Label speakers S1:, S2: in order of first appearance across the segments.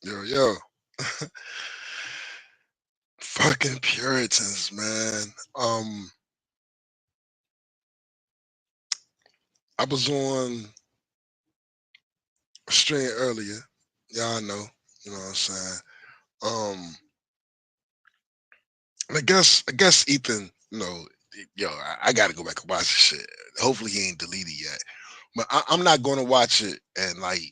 S1: Yo, yo. Fucking Puritans, man. I was on a stream earlier. Y'all know. You know what I'm saying? Um, and I guess Ethan, yo, I gotta go back and watch this shit. Hopefully he ain't deleted yet. But I'm not gonna watch it and like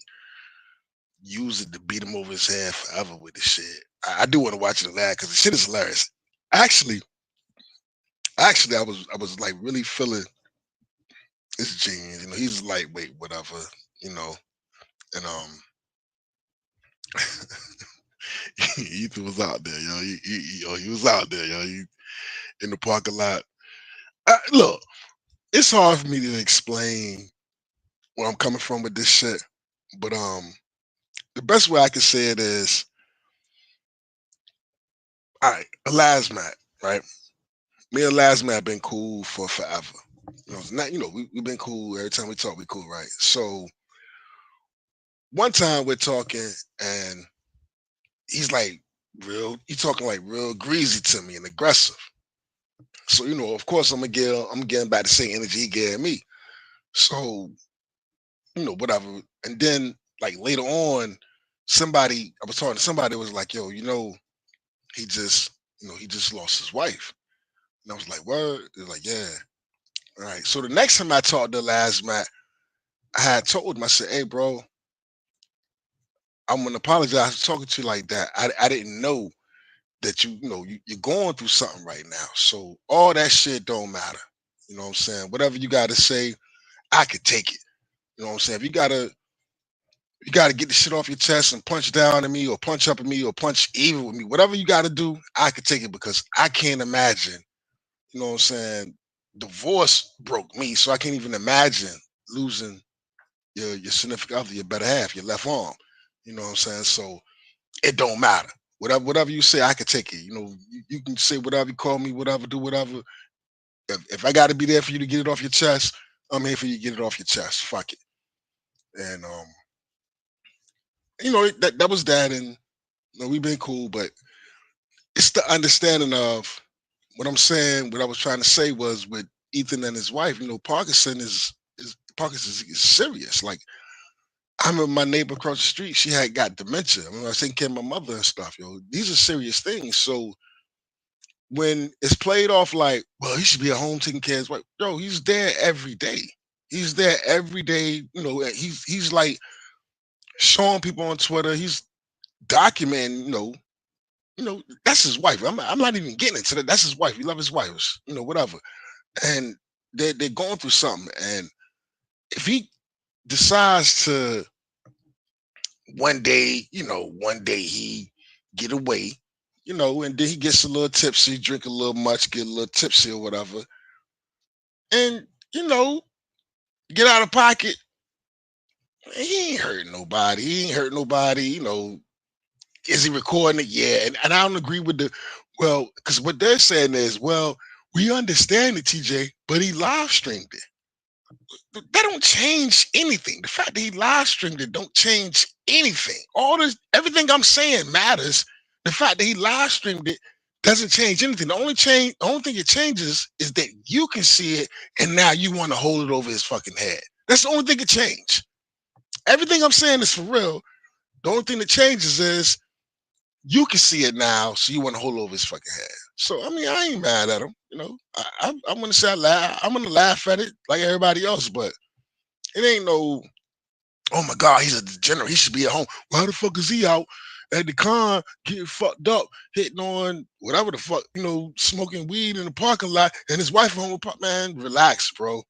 S1: use it to beat him over his head forever with this shit. I do want to watch it and laugh because the shit is hilarious. Actually, actually, I was like really feeling this genius. He's lightweight, whatever. You know, and Ethan was out there, yo. He was out there, yo. He in the parking lot. Look, it's hard for me to explain where I'm coming from with this shit, but the best way I can say it is, all right, Elasmat, right? Me and Elasmat been cool for forever. It's not, we've been cool every time we talk. We cool, right? So one time we're talking, and he's like he's talking like real greasy to me and aggressive. So of course, I'm getting back the same energy he gave me. So whatever. And then like later on, somebody I was talking to somebody was like, yo, he just he just lost his wife. And I was like, what? They're like, yeah. All right. So the next time I talked to last Matt, I had told him, I said, hey, bro, I'm gonna apologize for talking to you like that. I didn't know that you're going through something right now. So all that shit don't matter. You know what I'm saying? Whatever you gotta say, I could take it. You know what I'm saying? If you gotta get the shit off your chest and punch down at me or punch up at me or punch even with me, whatever you gotta do, I could take it because I can't imagine, you know what I'm saying? Divorce broke me, so I can't even imagine losing your significant other, your better half, your left arm. You know what I'm saying? So it don't matter. Whatever you say, I could take it. You can say whatever you call me, whatever, do whatever. If I gotta be there for you to get it off your chest, I'm here for you to get it off your chest. Fuck it. And that was that, and we've been cool, but it's the understanding of what I'm saying. What I was trying to say was with Ethan and his wife. Parkinson's is serious. Like I remember my neighbor across the street, she had got dementia. I mean, I was taking care of my mother and stuff. These are serious things. So when it's played off like, well, he should be at home taking care of his wife. Yo, he's there every day. He's there every day. He's like showing people on Twitter. He's documenting. That's his wife. I'm not even getting into that. That's his wife. He love his wife. Whatever. And they're going through something. And if he decides to one day he get away, and then he gets a little tipsy, drink a little much, get a little tipsy or whatever, and get out of pocket. He ain't hurting nobody. He ain't hurt nobody. Is he recording it? Yeah, and I don't agree with because what they're saying is, well, we understand it, TJ, but he live streamed it. That don't change anything. The fact that he live streamed it don't change anything. Everything I'm saying matters. The fact that he live streamed it doesn't change anything. The only thing it changes is that you can see it, and now you want to hold it over his fucking head. That's the only thing that changed. Everything I'm saying is for real. The only thing that changes is you can see it now, so you want to hold over his fucking head. So I mean, I ain't mad at him. I'm gonna say I laugh. I'm gonna laugh at it like everybody else, but it ain't no. Oh my God, he's a degenerate. He should be at home. Why the fuck is he out at the con getting fucked up, hitting on whatever the fuck, smoking weed in the parking lot, and his wife home with man? Relax, bro.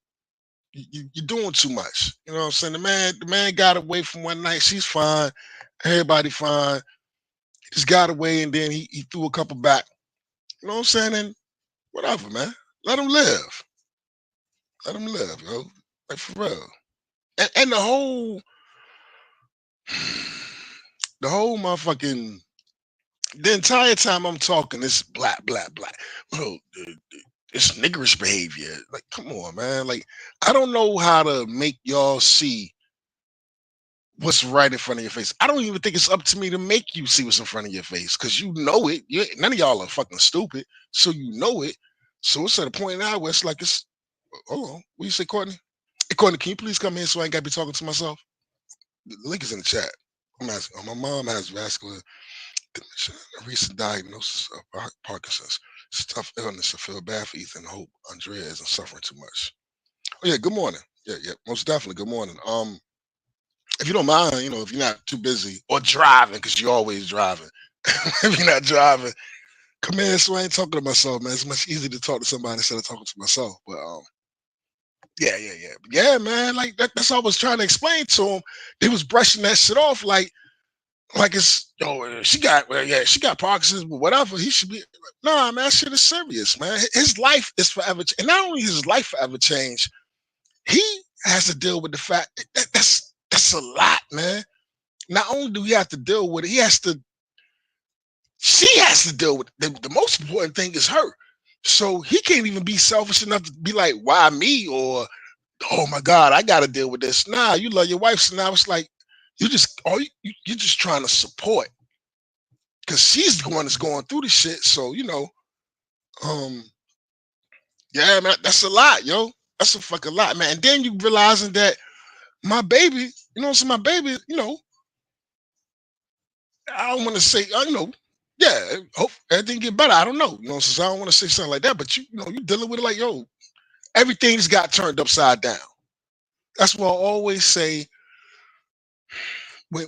S1: You're doing too much. You know what I'm saying? The man got away from one night. She's fine. Everybody fine. He just got away, and then he threw a couple back. You know what I'm saying? And whatever, man. Let him live. Let him live, yo. Like for real. And the whole motherfucking the entire time I'm talking, it's black, black, black. Bro, it's niggerish behavior. Like, come on, man. Like, I don't know how to make y'all see what's right in front of your face. I don't even think it's up to me to make you see what's in front of your face because you know it. None of y'all are fucking stupid, so you know it. So it's at a point now where it's like it's. Hold on, what you say, Courtney? Hey, Courtney, can you please come in so I ain't got to be talking to myself? The link is in the chat. I'm asking. My mom has vascular dementia, a recent diagnosis of Parkinson's. It's a tough illness. I feel bad for Ethan. I hope Andrea isn't suffering too much. Oh yeah, good morning. Yeah, yeah, most definitely. Good morning. If you don't mind, if you're not too busy or driving, because you're always driving. If you're not driving, come in so I ain't talking to myself, man. It's much easier to talk to somebody instead of talking to myself. But yeah, yeah, yeah. Yeah, man. Like that's what I was trying to explain to him. They was brushing that shit off like it's she got Parkinson's, but whatever. He should be nah, man, that shit is serious, man. His life is forever and not only his life forever changed, he has to deal with the fact that's a lot, man. Not only do he have to deal with it, she has to deal with it. The most important thing is her. So he can't even be selfish enough to be like, why me? Or oh my God, I gotta deal with this. Nah, you love your wife. So now it's like you're just trying to support because she's the one that's going through the shit. So, um, yeah, man, that's a lot, yo. That's a fucking lot, man. And then you realizing that my baby, so my baby, I don't want to say, yeah, hope everything get better. I don't know, since I don't want to say something like that, but you dealing with it like, yo, everything's got turned upside down. That's why I always say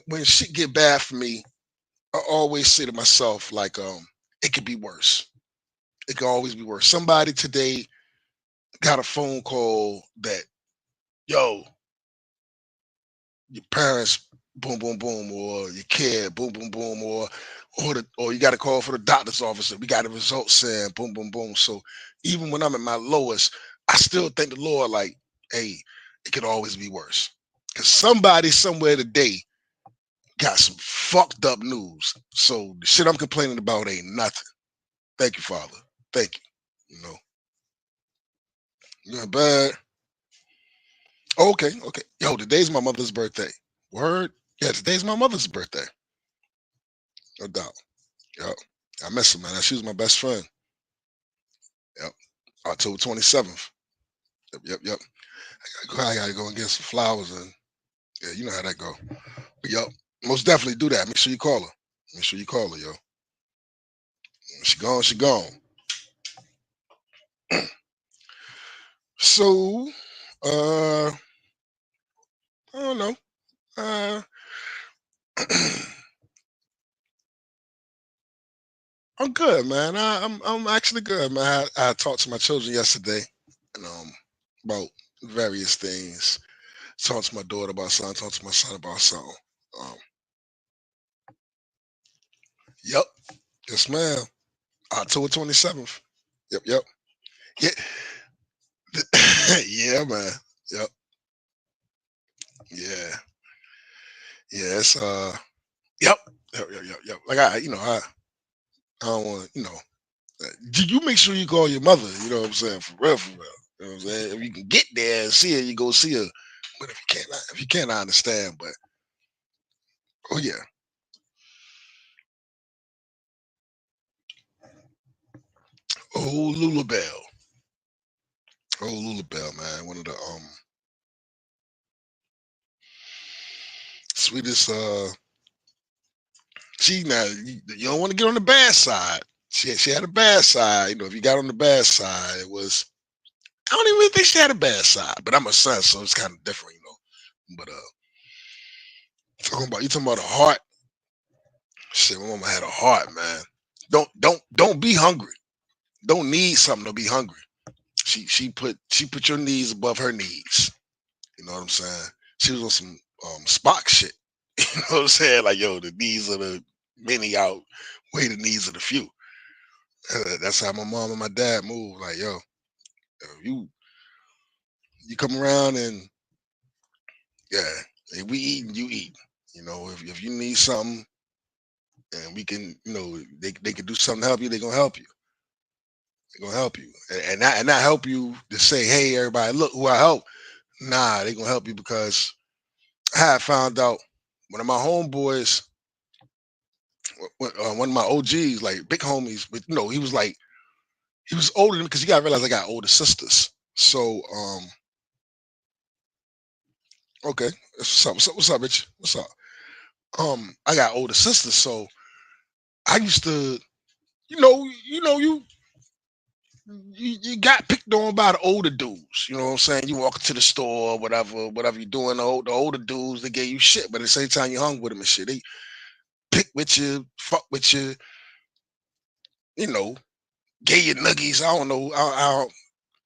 S1: when shit get bad for me, I always say to myself, like, it could be worse. It could always be worse. Somebody today got a phone call that, yo, your parents, boom, boom, boom, or your kid, boom, boom, boom, or you got to call for the doctor's office and we got the results saying boom, boom, boom. So even when I'm at my lowest, I still thank the Lord, like, hey, it could always be worse. Because somebody somewhere today got some fucked up news. So the shit I'm complaining about ain't nothing. Thank you, Father. Thank you. Not bad. Okay, okay. Yo, today's my mother's birthday. Word? Yeah, today's my mother's birthday. No doubt. Yep. I miss her, man. She was my best friend. Yep. October 27th. Yep, yep, yep. I gotta go and get some flowers and yeah, you know how that go. But yep, most definitely do that. Make sure you call her. Make sure you call her, yo. She gone, she gone. So, I don't know. Uh I'm good, man. I'm actually good, man. I talked to my children yesterday, and about various things. Talked to my daughter about something. Talked to my son about something. Um, yep, yes, ma'am. October 27th. Yep, yep. Yeah, yeah, man. Yep, yeah, yeah. It's yep, yep. Like I don't want you make sure you call your mother. You know what I'm saying? For real, for real. You know what I'm saying? If you can get there and see her, you go see her. But if you can't, I understand. But oh yeah, oh Lulabelle, oh Lulabelle, man, one of the sweetest. She now you don't want to get on the bad side. She had a bad side. If you got on the bad side, it was. I don't even think she had a bad side. But I'm a son, so it's kind of different. But you talking about a heart. Shit, my mama had a heart, man. Don't be hungry. Don't need something to be hungry. She put your needs above her needs. You know what I'm saying? She was on some Spock shit. You know what I'm saying? Like, yo, the needs of the many outweigh the needs of the few. That's how my mom and my dad move. Like, yo, you come around and yeah, if we eat and you eat. If you need something and we can, they can do something to help you, they're gonna help you. They're gonna help you. And not help you to say, hey, everybody, look who I help. Nah, they're gonna help you because I had found out. one of my homeboys, one of my OGs, like big homies, but he was older than me because you gotta realize I got older sisters. So okay, what's up, Rich? What's up? I got older sisters, so I used to, you got picked on by the older dudes. You know what I'm saying? You walk into the store, whatever you doing, the older dudes, they gave you shit, but at the same time you hung with them and shit. They pick with you, fuck with you, you know, gave you nuggies. I don't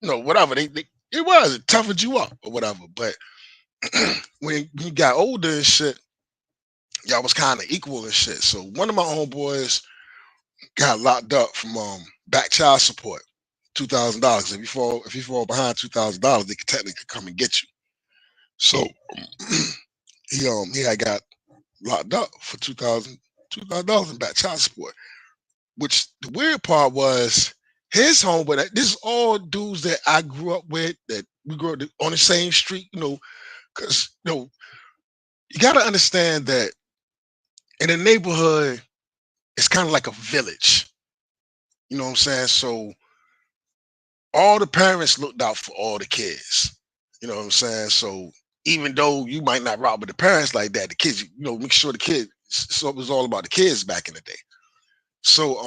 S1: know, whatever. They it was it toughened you up or whatever. But when you got older and shit, y'all was kind of equal and shit. So one of my homeboys got locked up from back child support, $2,000. If you fall behind $2,000, they could technically come and get you. So he had got locked up for $2,000 in back child support. Which the weird part was his homeboy. This is all dudes that I grew up with, that we grew up on the same street. Because you got to understand that in a neighborhood, it's kind of like a village. You know what I'm saying? So all the parents looked out for all the kids. You know what I'm saying? So even though you might not rock with the parents like that, the kids, make sure the kids. So it was all about the kids back in the day. So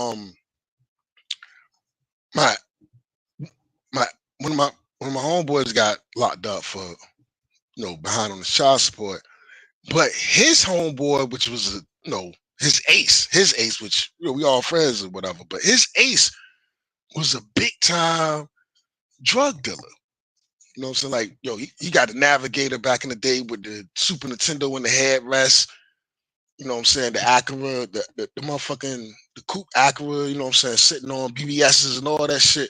S1: my my one of my homeboys got locked up for behind on the child support, but his homeboy, which was his ace, which we all friends or whatever, but his ace was a big time drug dealer. You know what I'm saying? Like, he got the Navigator back in the day with the Super Nintendo in the headrest. You know what I'm saying? The Acura, the motherfucking the coupe Acura. You know what I'm saying? Sitting on BBSs and all that shit.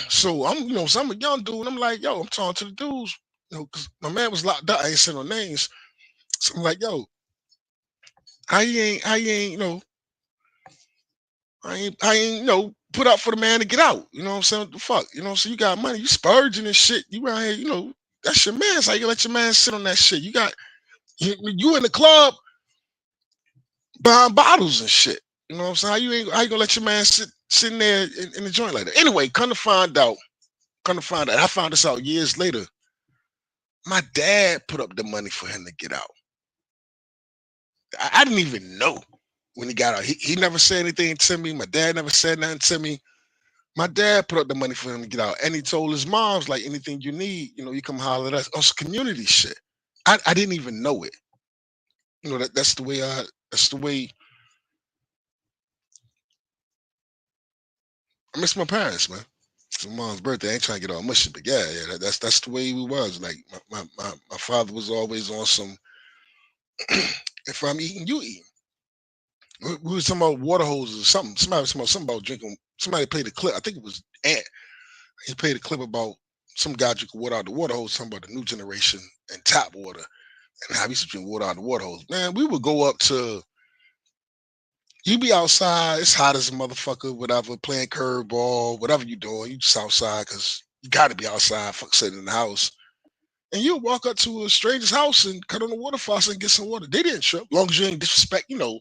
S1: So so I'm a young dude. And I'm like, yo, I'm talking to the dudes, because my man was locked up. I ain't saying no names. So I'm like, yo, how you ain't, I ain't, put up for the man to get out. You know what I'm saying? What the fuck? So you got money, you spurging and shit. You around here, that's your man. So how you let your man sit on that shit? You in the club buying bottles and shit. You know what I'm saying? How you gonna let your man sitting there in the joint like that? Anyway, come to find out, I found this out years later. My dad put up the money for him to get out. I didn't even know when he got out. He never said anything to me. My dad never said nothing to me. My dad put up the money for him to get out. And he told his moms, like, anything you need, you come holler at us. Oh, it's community shit. I didn't even know it. That's the way I miss my parents, man. It's my mom's birthday. I ain't trying to get all mushy, but yeah, that's the way we was. Like my father was always on some if I'm eating, you eat. We was talking about water hoses or something. Somebody was talking about something about drinking. Somebody played a clip. I think it was Ant. He played a clip about some guy drinking water out the water hose, talking about the new generation and tap water and how we used to drink water out the water hose. Man, we would go up to, you be outside, it's hot as a motherfucker, whatever, playing curveball, whatever you doing, you just outside because you got to be outside, fuck sitting in the house. And you'll walk up to a stranger's house and cut on the water faucet and get some water. They didn't trip, long as you ain't disrespect, you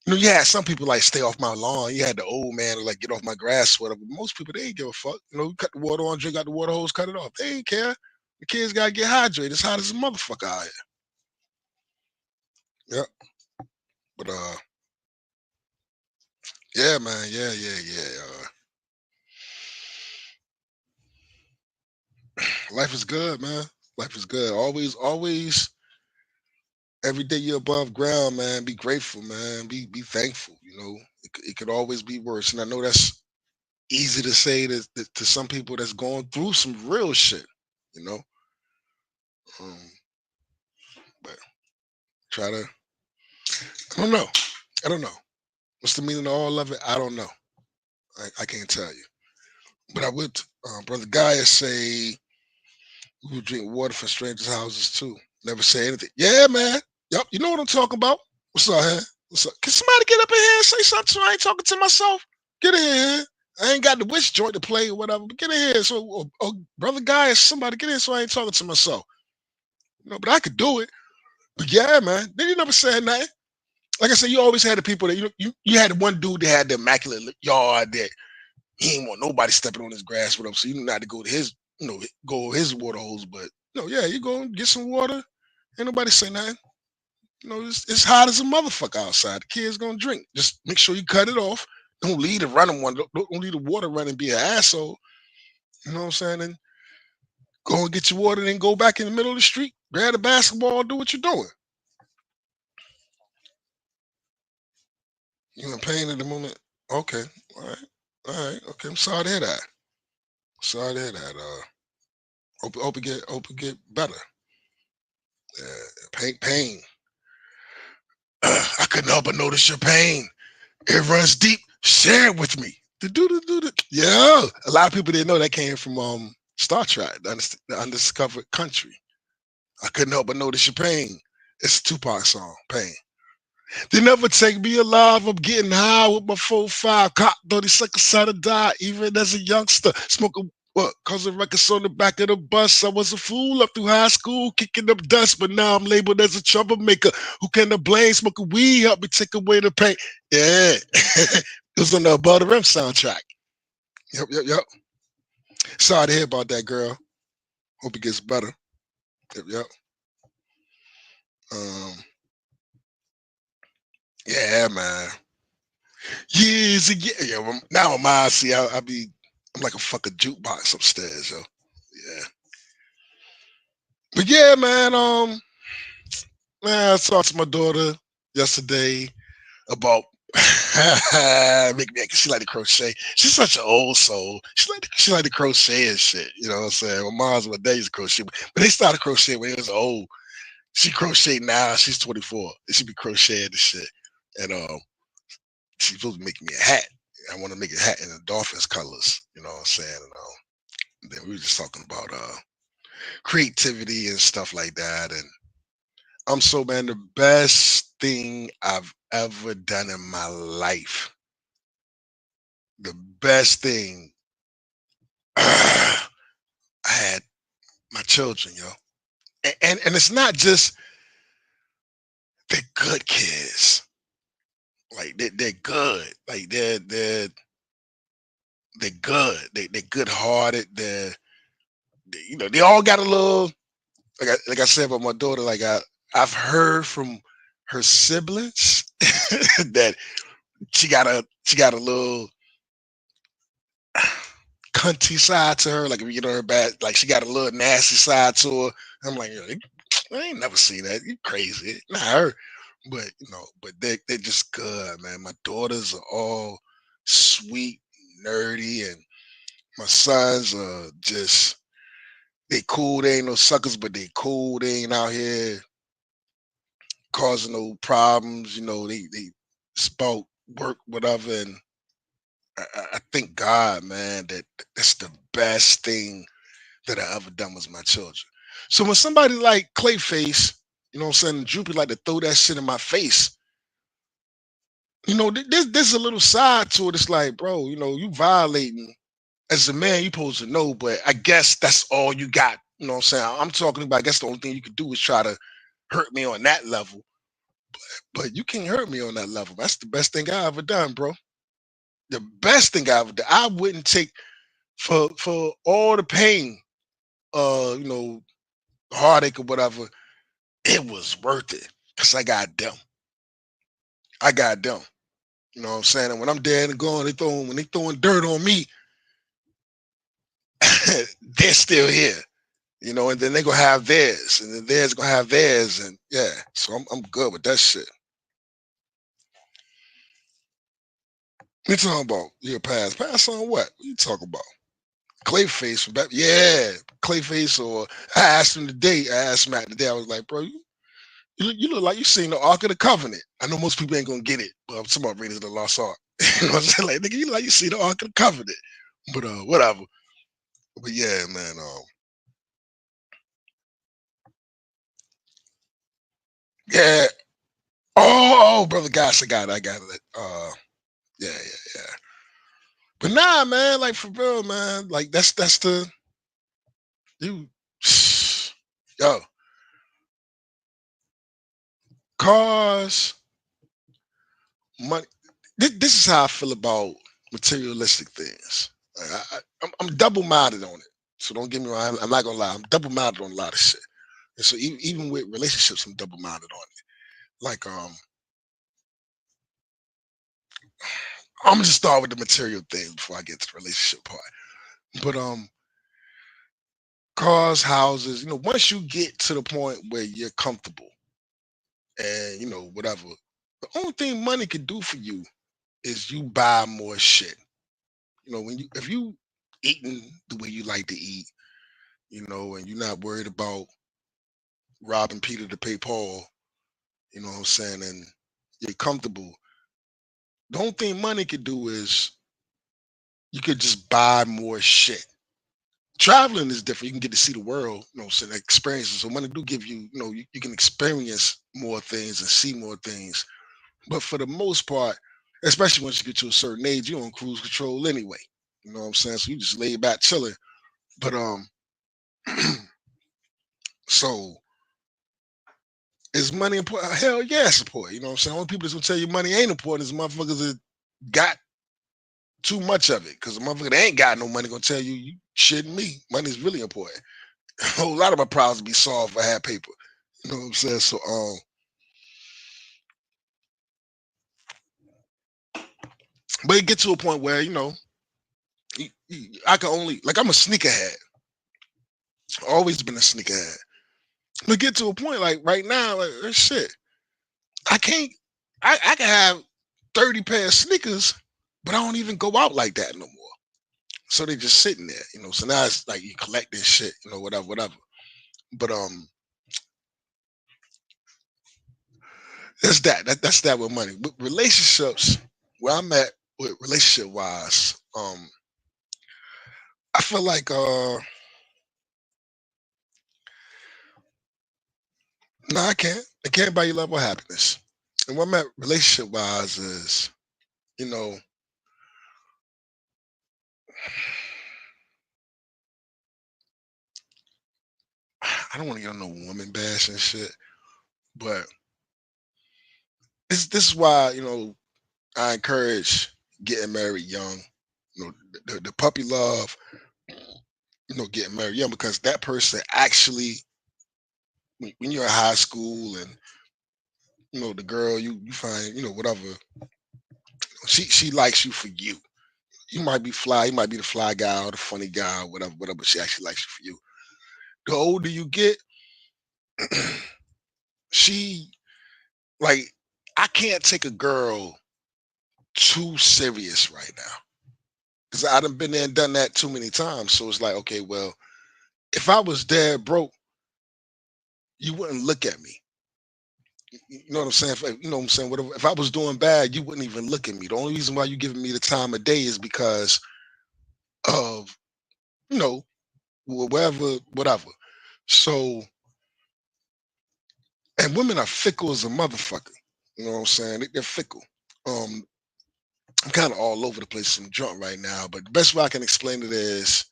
S1: had some people like stay off my lawn. You had the old man to like get off my grass, whatever. But most people, they ain't give a fuck. Cut the water on, drink out the water hose, cut it off. They ain't care. The kids gotta get hydrated. It's hot as a motherfucker out here. Yep. But yeah, man. Yeah. Life is good, man. Life is good. Always. Every day you're above ground, man. Be grateful, man. Be thankful. It could always be worse, and I know that's easy to say to some people that's going through some real shit. You know. Um, but try to. I don't know. I don't know. What's the meaning of all of it? I don't know. I can't tell you. But I would, Brother Gaia say we would drink water from strangers' houses too. Never say anything. Yeah, man. Yep. You know what I'm talking about. What's up, man? What's up? Can somebody get up in here and say something so I ain't talking to myself? Get in here. I ain't got the witch joint to play or whatever, but get in here. So, Brother Gaia, somebody get in so I ain't talking to myself. But I could do it. But yeah, man, then you never said nothing. Like I said, you always had the people that you had the one dude that had the immaculate yard that he ain't want nobody stepping on his grass with him, so you knew not to go to his, go his water hose. But yeah, you go and get some water. Ain't nobody say nothing. It's hot as a motherfucker outside. The kids gonna drink. Just make sure you cut it off. Don't leave the running one. Don't leave the water running. Be an asshole. You know what I'm saying? And go and get your water, then go back in the middle of the street, grab the basketball, do what you're doing. You in pain at the moment? Okay, all right. Okay, I'm sorry to hear that. Sorry to hear that. Hope it get better. Pain. I couldn't help but notice your pain. It runs deep. Share it with me. Do. Yeah, a lot of people didn't know that came from Star Trek, the Undiscovered Country. I couldn't help but notice your pain. It's a Tupac song, Pain. They never take me alive. I'm getting high with my 4-5. Cop 30 seconds how to die, even as a youngster. Smoking what? Cousin records on the back of the bus. I was a fool up through high school, kicking up dust, but now I'm labeled as a troublemaker. Who can I blame? Smoking weed help me take away the pain. Yeah. It was on the Above the Rim soundtrack. Yep. Sorry to hear about that, girl. Hope it gets better. Yep. Um, yeah, man. Years and years. Yeah, now my see, I'm like a fucking jukebox upstairs, yo. Yeah. But yeah, man, I talked to my daughter yesterday about make me she like to crochet. She's such an old soul. She like to crochet and shit. You know what I'm saying? My mom's my daddy's crochet, but they started crocheting when they was old. She crochet now. She's 24. And she be crocheting and shit. And she's supposed to make me a hat. I want to make a hat in the Dolphins colors. You know what I'm saying? And then we were just talking about creativity and stuff like that. And I'm so, man, the best thing I've ever done in my life. The best thing I had my children, yo. And it's not just they're good kids. Like they're good. Like they're good. They're good hearted. They all got a little like I said about my daughter, I've heard from her siblings that she got a little cunty side to her, like if you get on her bad, like she got a little nasty side to her. I'm like, yo, I ain't never seen that. You crazy. Not her. But they're just good, man. My daughters are all sweet, nerdy, and my sons are just they cool. They ain't no suckers, but they cool. They ain't out here causing no problems. They spout work, whatever. And I thank God, man, that's the best thing that I ever done was my children. So when somebody like Clayface, you know what I'm saying, Droopy like to throw that shit in my face, there's a little side to it. It's like, bro, you violating as a man, you supposed to know, but I guess that's all you got. You know what I'm saying? I'm talking about, I guess the only thing you could do is try to hurt me on that level. But you can't hurt me on that level. That's the best thing I ever done, bro. The best thing I ever done. I wouldn't take for all the pain, uh, you know, heartache or whatever. It was worth it because I got them. I got them. You know what I'm saying? And when I'm dead and gone, when they throwing dirt on me, they're still here. And then they gonna have theirs, and then theirs gonna have theirs, and yeah. So I'm good with that shit. You talking about your past? Pass on what? What you talking about? Clayface from back, yeah, Clayface. Or I asked him today. I asked Matt today. I was like, bro, you look like you seen the Ark of the Covenant. I know most people ain't gonna get it, but I'm talking about Raiders of the Lost Ark. You know what I'm saying? Like, nigga, you look like you see the Ark of the Covenant. But whatever. But yeah, man. Yeah. Oh, brother, gosh, I got it. Yeah. But nah, man, like for real, man. Like that's the you. Yo, cars, money. This is how I feel about materialistic things. I'm double-minded on it. So don't get me wrong. I'm not gonna lie. I'm double-minded on a lot of shit. And so even with relationships, I'm double-minded on it. Like I'm gonna just start with the material things before I get to the relationship part. But cars, houses, once you get to the point where you're comfortable and whatever, the only thing money can do for you is you buy more shit. When if you eating the way you like to eat, and you're not worried about robbing Peter to pay Paul, you know what I'm saying, and you're comfortable. The only thing money could do is you could just buy more shit. Traveling is different. You can get to see the world, so the experiences. So money do give you, you can experience more things and see more things. But for the most part, especially once you get to a certain age, you're on cruise control anyway. You know what I'm saying? So you just lay back chilling. But so is money important? Hell yeah, it's important. You know what I'm saying? Only people that's gonna tell you money ain't important is motherfuckers that got too much of it. Cause the motherfucker that ain't got no money gonna tell you you shitting me. Money's really important. A whole lot of my problems be solved if I had paper. You know what I'm saying? So but it get to a point where, I can only like I'm a sneakerhead. Always been a sneakerhead. But get to a point like right now, like shit. I can't I can have 30 pair of sneakers, but I don't even go out like that no more. So they just sitting there, So now it's like you collect this shit, whatever, whatever. But that's that with money. With relationships, where I'm at with relationship wise, I feel like no, I can't. I can't buy you love or happiness. And what I'm at relationship wise is, you know, I don't want to get on no woman bash and shit, but this is why, I encourage getting married young. The puppy love, getting married young because that person actually when you're in high school and the girl you find, whatever, she likes you for you. You might be fly, you might be the fly guy or the funny guy or whatever, whatever, but she actually likes you for you. The older you get, she like I can't take a girl too serious right now. Because I done been there and done that too many times. So it's like, okay, well, if I was dead broke, you wouldn't look at me. You know what I'm saying? You know what I'm saying? Whatever. If I was doing bad, you wouldn't even look at me. The only reason why you giving me the time of day is because of, you know, whatever, whatever. So, and women are fickle as a motherfucker. You know what I'm saying? They're fickle. Um, I'm kind of all over the place. I'm drunk right now, but the best way I can explain it is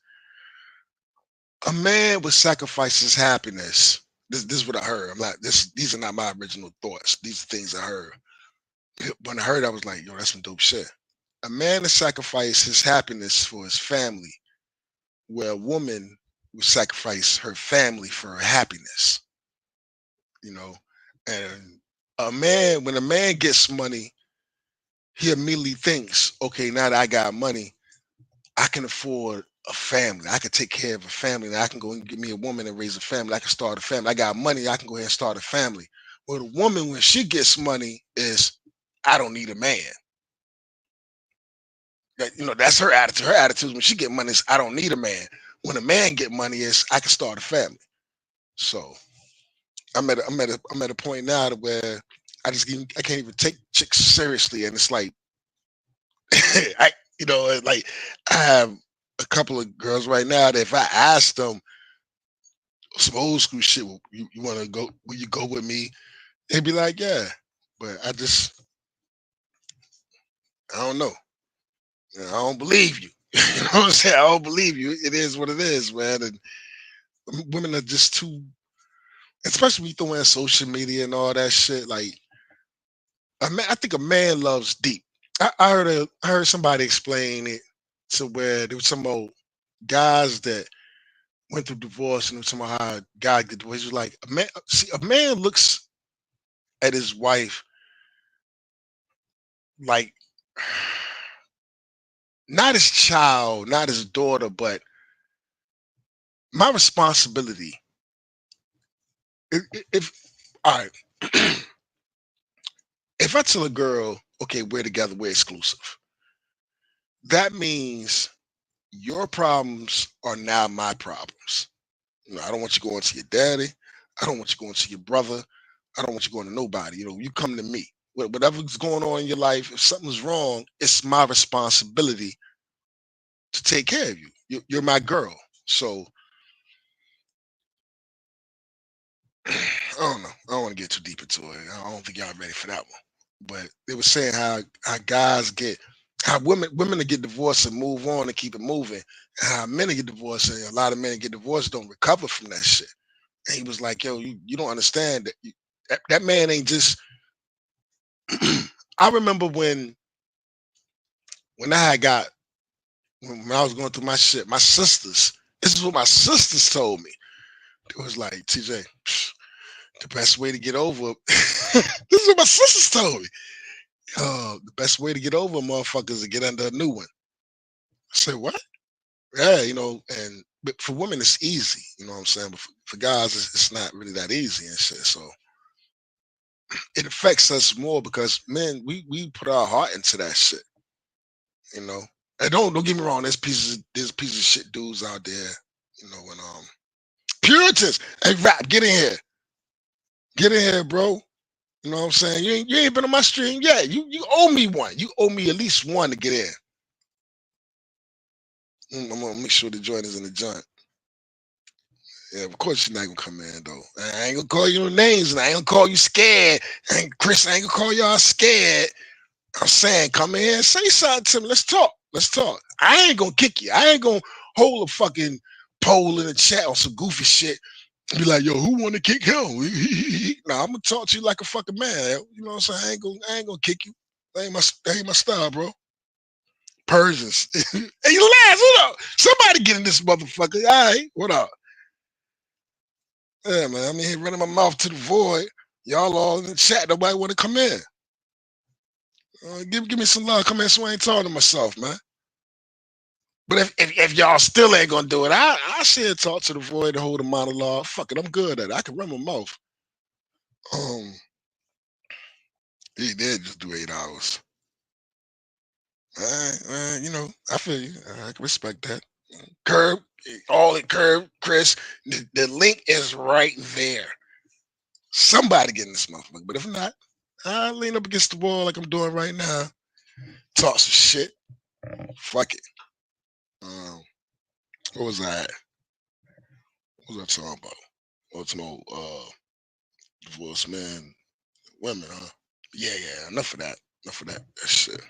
S1: a man would sacrifice his happiness. This is what I heard. I'm not this. These are not my original thoughts. These are things I heard. When I heard, I was like, "Yo, that's some dope shit." A man would sacrifice his happiness for his family, where a woman would sacrifice her family for her happiness. You know, and when a man gets money, he immediately thinks, "Okay, now that I got money, I can afford a family. I can take care of a family. Now I can go and get me a woman and raise a family. I can start a family. I got money. I can go ahead and start a family." Well, the woman, when she gets money, is I don't need a man. That's her attitude. Her attitude is when she get money is I don't need a man. When a man get money is I can start a family. So I'm at a point now to where I can't even take chicks seriously, and it's like I like I have a couple of girls right now that if I ask them some old school shit. You want to go? Will you go with me? They'd be like, yeah, but I don't know. I don't believe you. You know what I'm saying? I don't believe you. It is what it is, man. And women are just too, especially when you throw in social media and all that shit. Like I think a man loves deep. I heard somebody explain it to where there was some old guys that went through divorce and some how God did divorce. He was like a man. See, a man looks at his wife like not his child, not his daughter, but my responsibility. If all right, if I tell a girl, okay, we're together, we're exclusive, that means your problems are now my problems. You know, I don't want you going to your daddy. I don't want you going to your brother. I don't want you going to nobody. You know, you come to me. Whatever's going on in your life, if something's wrong, it's my responsibility to take care of you. You're my girl. So I don't know. I don't want to get too deep into it. I don't think y'all ready for that one. But they were saying how guys get how women to get divorced and move on and keep it moving. And how men to get divorced and a lot of men get divorced don't recover from that shit. And he was like, yo, you don't understand that that man ain't just I remember when I had got when I was going through my shit, my sisters, this is what my sisters told me. It was like, TJ, the best way to get over this is what my sisters told me. The best way to get over a motherfucker is to get under a new one. I said, what? Yeah, you know, and but for women it's easy, you know what I'm saying? But for guys it's not really that easy and shit. So it affects us more because men, we put our heart into that shit, you know. And don't get me wrong, there's pieces of shit dudes out there, you know, and Puritans. Hey rap, get in here. Get in here, bro. You know what I'm saying? You ain't been on my stream. Yeah, you owe me one. You owe me at least one to get in. I'm gonna make sure the joint is in the joint. Yeah, of course you're not gonna come in though. I ain't gonna call you no names and I ain't gonna call you scared. Chris, I ain't gonna call y'all scared. I'm saying come in here and say something to me. Let's talk. Let's talk. I ain't gonna kick you. I ain't gonna hold a fucking poll in the chat on some goofy shit. Be like, yo, who wanna kick him? Nah, I'm gonna talk to you like a fucking man. You know what I'm saying? I ain't gonna kick you. That ain't my style, bro. Persians. Hey, Laz, what up? Somebody get in this motherfucker. All right, what up? Yeah, man. I'm here running my mouth to the void. Y'all all in the chat. Nobody want to come in. Give me some love. Come in so I ain't talking to myself, man. But if y'all still ain't gonna do it, I share talk to the void to hold a monologue. Fuck it, I'm good at it. I can run my mouth. Um, he did just do 8 hours. You know, I feel you. I can respect that. Curb, all in curb, Chris. The link is right there. Somebody get in this motherfucker. But if not, I lean up against the wall like I'm doing right now. Talk some shit. Fuck it. Um, what was I? What was I talking about? Oh, it's no divorce man, women, huh? Yeah. Enough of that. Enough of that shit.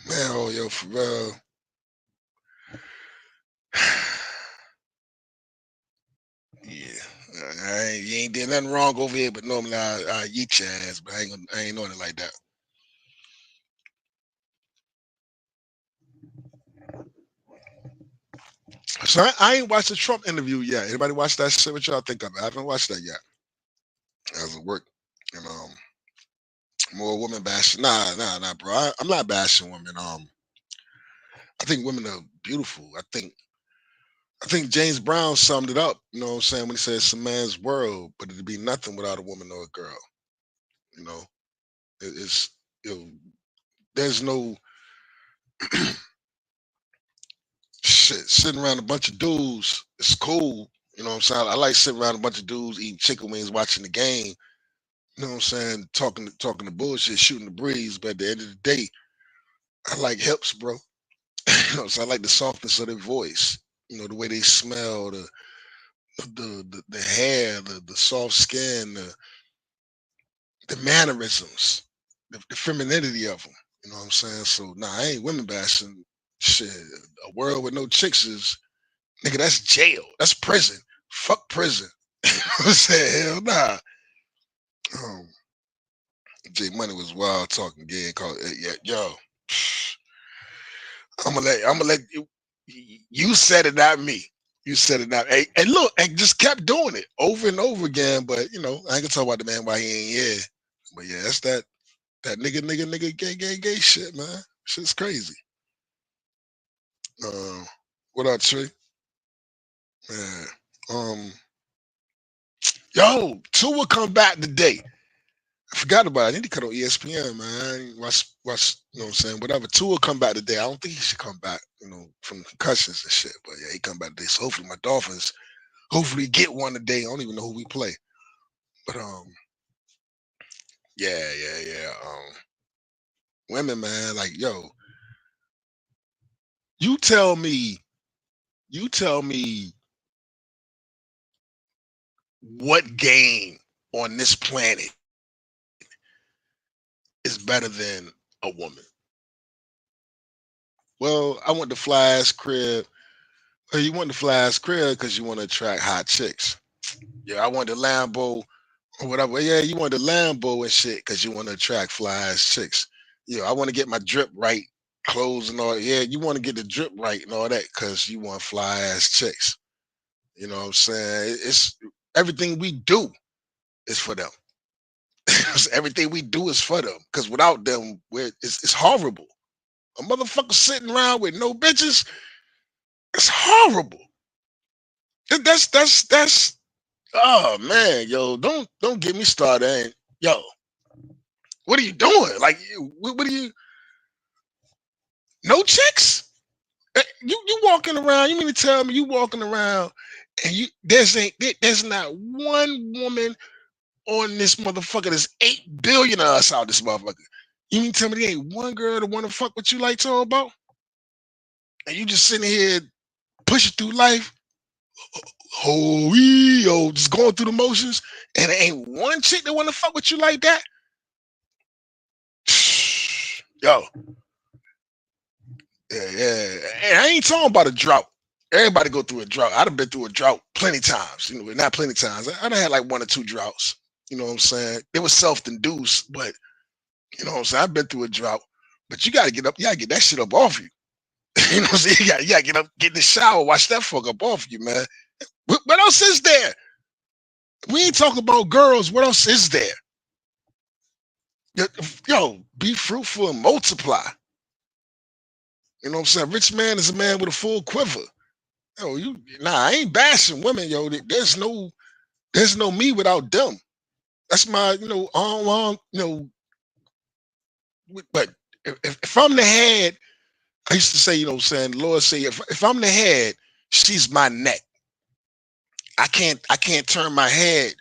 S1: Man, oh yo, for real. Yeah, you ain't did nothing wrong over here, but normally I eat your ass, but I ain't doing it like that. So I ain't watched the Trump interview yet. Anybody watch that shit? What y'all think of it? I haven't watched that yet. As it work, and more women bashing. Nah, bro. I'm not bashing women. I think women are beautiful. I think James Brown summed it up. You know what I'm saying when he said it's a man's world, but it'd be nothing without a woman or a girl. You know, it's you know, there's no shit sitting around a bunch of dudes. It's cool. You know what I'm saying? I like sitting around a bunch of dudes eating chicken wings, watching the game. You know what I'm saying? Talking the bullshit, shooting the breeze. But at the end of the day, I like hips, bro. You know, so I like the softness of their voice. You know, the way they smell, the hair, the soft skin, the mannerisms, the femininity of them. You know what I'm saying? So nah, I ain't women bashing. Shit, a world with no chicks is nigga. That's jail. That's prison. Fuck prison. You know what I'm saying? Hell nah. Um, J Money was wild talking gay and called yeah, yo. I'm gonna let you said it, not me. You said it, not. Hey, and look, and just kept doing it over and over again. But I ain't gonna talk about the man why he ain't here. But yeah, that's that nigga, gay shit, man. Shit's crazy. Um, what up, Trey? Man, yo, two will come back today. I forgot about it. I need to cut on ESPN, man. Watch, you know what I'm saying? Whatever. Two will come back today. I don't think he should come back, from concussions and shit. But yeah, he come back today. So hopefully my Dolphins, hopefully get one today. I don't even know who we play. But yeah. Women, man, like, yo, you tell me what game on this planet is better than a woman. Well, I went to Fly's crib. Well, you went to Fly's crib because you want to attract hot chicks. Yeah, I went to Lambo or whatever. Yeah, you want the Lambo and shit because you want to attract Fly's chicks. Yeah, I want to get my drip right, clothes and all. Yeah, you want to get the drip right and all that because you want fly ass chicks. You know what I'm saying? It's everything we do is for them. Everything we do is for them because without them, it's horrible. A motherfucker sitting around with no bitches, it's horrible. That's oh man, yo, don't get me started. Yo, what are you doing? Like, what are you? No chicks? You walking around? You mean to tell me you walking around and there's not one woman on this motherfucker? There's 8 billion of us out this motherfucker. You mean to tell me there ain't one girl that want to fuck what you like talking about? And you just sitting here pushing through life, just going through the motions, and there ain't one chick that want to fuck with you like that? Yo, yeah. And I ain't talking about a drought. Everybody go through a drought. I'd have been through a drought plenty times. Not plenty times. I done had like 1 or 2 droughts. You know what I'm saying? It was self-induced, but you know what I'm saying? I've been through a drought. But you gotta get up, you gotta get that shit up off you. You know what I'm saying? You gotta get up, get in the shower, wash that fuck up off you, man. What else is there? We ain't talking about girls. What else is there? Yo, be fruitful and multiply. You know what I'm saying? Rich man is a man with a full quiver. Yo, I ain't bashing women, yo. There's no me without them. That's my, but if I'm the head, I used to say, you know what I'm saying, the Lord say, if I'm the head, she's my neck. I can't turn my head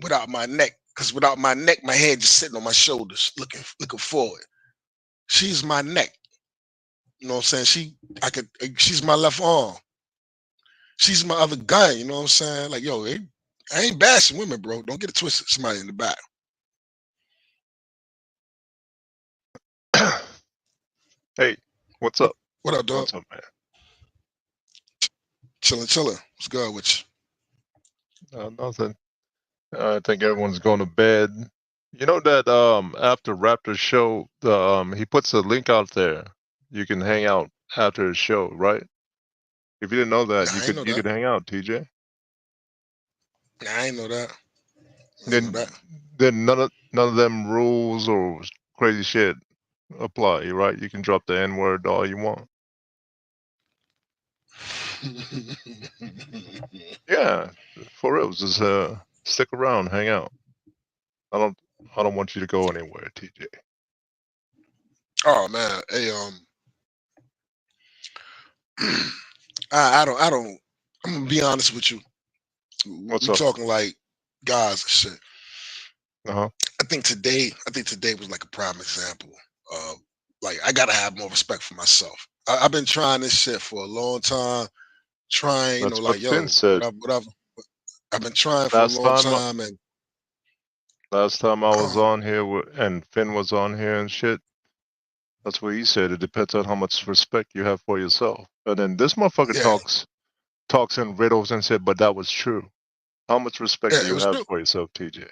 S1: without my neck. Because without my neck, my head just sitting on my shoulders, looking forward. She's my neck. You know what I'm saying? She's my left arm. She's my other gun. You know what I'm saying? Like, yo, I ain't bashing women, bro. Don't get it twisted. Somebody in the back.
S2: Hey, what's up?
S1: What up, dog?
S2: What's up, man?
S1: Chilling. What's good with
S2: Nothing. I think everyone's going to bed. You know that after Raptor's show, he puts a link out there. You can hang out after his show, right? If you didn't know
S1: you?
S2: that,
S1: Nah, I ain't know
S2: you
S1: that.
S2: could hang out, TJ.
S1: Nah, I ain't know that. I ain't know
S2: Then
S1: that.
S2: none of them rules or crazy shit apply, right? You can drop the N word all you want. Yeah, for real. Just stick around, hang out. I don't I don't want you to go anywhere, TJ.
S1: Oh man, hey, I don't. I'm gonna be honest with you.
S2: What's
S1: We
S2: up?
S1: talking like guys and shit.
S2: Uh-huh.
S1: I think today was like a prime example of, like, I gotta have more respect for myself. I've been trying this shit for a long time. Trying,
S2: That's what
S1: like,
S2: Finn
S1: yo,
S2: said.
S1: whatever. I've been trying for a
S2: Last
S1: long
S2: time
S1: time, and
S2: last time I was
S1: um,
S2: on here and Finn was on here and shit, that's what he said. It depends on how much respect you have for yourself. And then this motherfucker
S1: yeah,
S2: talks in riddles and said, but that was true. How much respect do
S1: yeah, it
S2: you
S1: was
S2: have
S1: true.
S2: for yourself, TJ?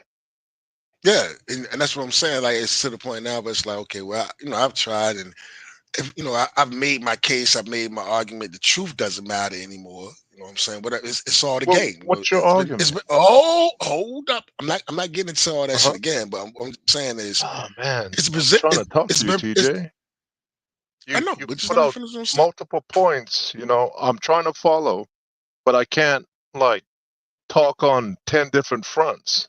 S1: Yeah, and that's what I'm saying. Like it's to the point now, but it's like, okay, well, I've tried, and if I've made my case, I've made my argument. The truth doesn't matter anymore. You know what I'm saying? But it's all the
S2: Well,
S1: game.
S2: what's your
S1: It's been.
S2: argument?
S1: Oh, hold up! I'm not getting into all that shit
S2: Uh-huh.
S1: again. But I'm saying is
S2: Oh man,
S1: it's
S2: I'm
S1: present.
S2: trying to talk
S1: It's
S2: to you,
S1: been. It's
S2: TJ.
S1: I
S2: You
S1: know,
S2: you
S1: but just
S2: put
S1: let me
S2: out
S1: finish what I'm saying.
S2: multiple points. I'm trying to follow, but I can't like talk on 10 different fronts.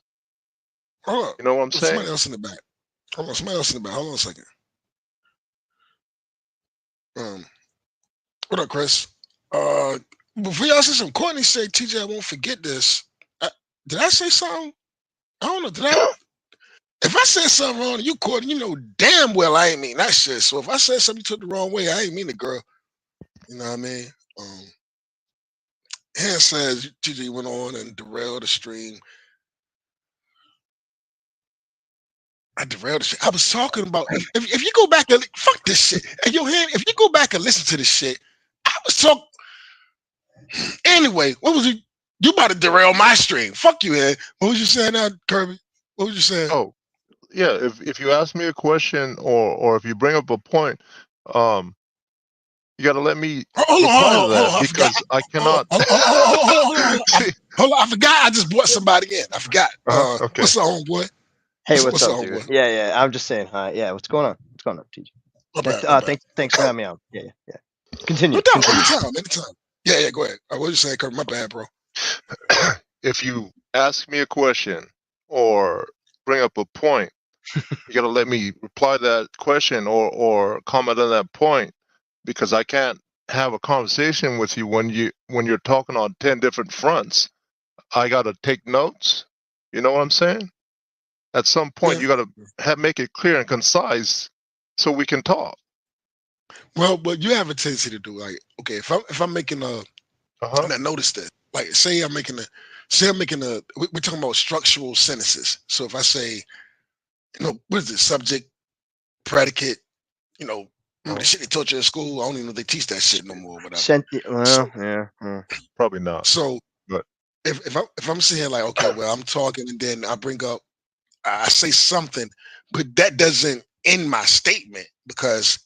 S1: Hold up.
S2: You know what I'm
S1: There's somebody
S2: saying?
S1: else in the back. Hold on. Somebody else in the back. Hold on a second. Um, what up, Chris? Before y'all say something, Courtney said, TJ, I won't forget this. Did I say something? I don't know. Did I? If I said something wrong to you, Courtney, you know damn well I ain't mean that shit. So if I said something you took the wrong way, I ain't mean it, girl. You know what I mean? Han says TJ went on and derailed the stream. I derailed the shit. I was talking about if you go back and fuck this shit. And your hand, if you go back and listen to this shit, I was talking anyway. What was you? You about to derail my stream? Fuck you, man. What was you saying now, Kirby? What was you saying?
S2: Oh, yeah. If you ask me a question or if you bring up a point, um, you got to let me
S1: Hold on,
S2: reply to
S1: hold on.
S2: that
S1: I forgot.
S2: because I
S1: Hold on,
S2: cannot.
S1: hold on.
S2: See,
S1: Hold on. I forgot. I just brought somebody in. I forgot.
S2: okay.
S1: What's up, homeboy?
S3: Hey, what's
S1: What's up,
S3: up, dude?
S1: homeboy?
S3: Yeah. I'm just saying hi. Yeah, what's going on? What's going on, TJ?
S1: My bad. My bad.
S3: Thanks for
S1: Oh,
S3: having me on. Yeah.
S1: no
S3: Continue.
S1: doubt. Anytime. Yeah. Go ahead. What you saying, Kirby? My bad, bro.
S2: If you ask me a question or bring up a point, you got to let me reply to that question or comment on that point because I can't have a conversation with you when you're talking on 10 different fronts. I got to take notes. You know what I'm saying? At some point
S1: Yeah.
S2: you got to make it clear and concise so we can talk.
S1: Well, but you have a tendency to do like, okay, if I'm making a,
S2: Uh-huh.
S1: and I noticed that, like, say I'm making a, we're talking about structural sentences. So if I say, what is it? Subject, predicate, you know, remember the
S2: Uh-huh.
S1: shit they taught you in school? I don't even know if they teach that shit no more, or whatever.
S3: Well,
S1: So,
S3: yeah.
S2: Probably not.
S1: so
S2: But
S1: if I'm sitting here like, okay, well, I'm talking and then I bring up, I say something, but that doesn't end my statement because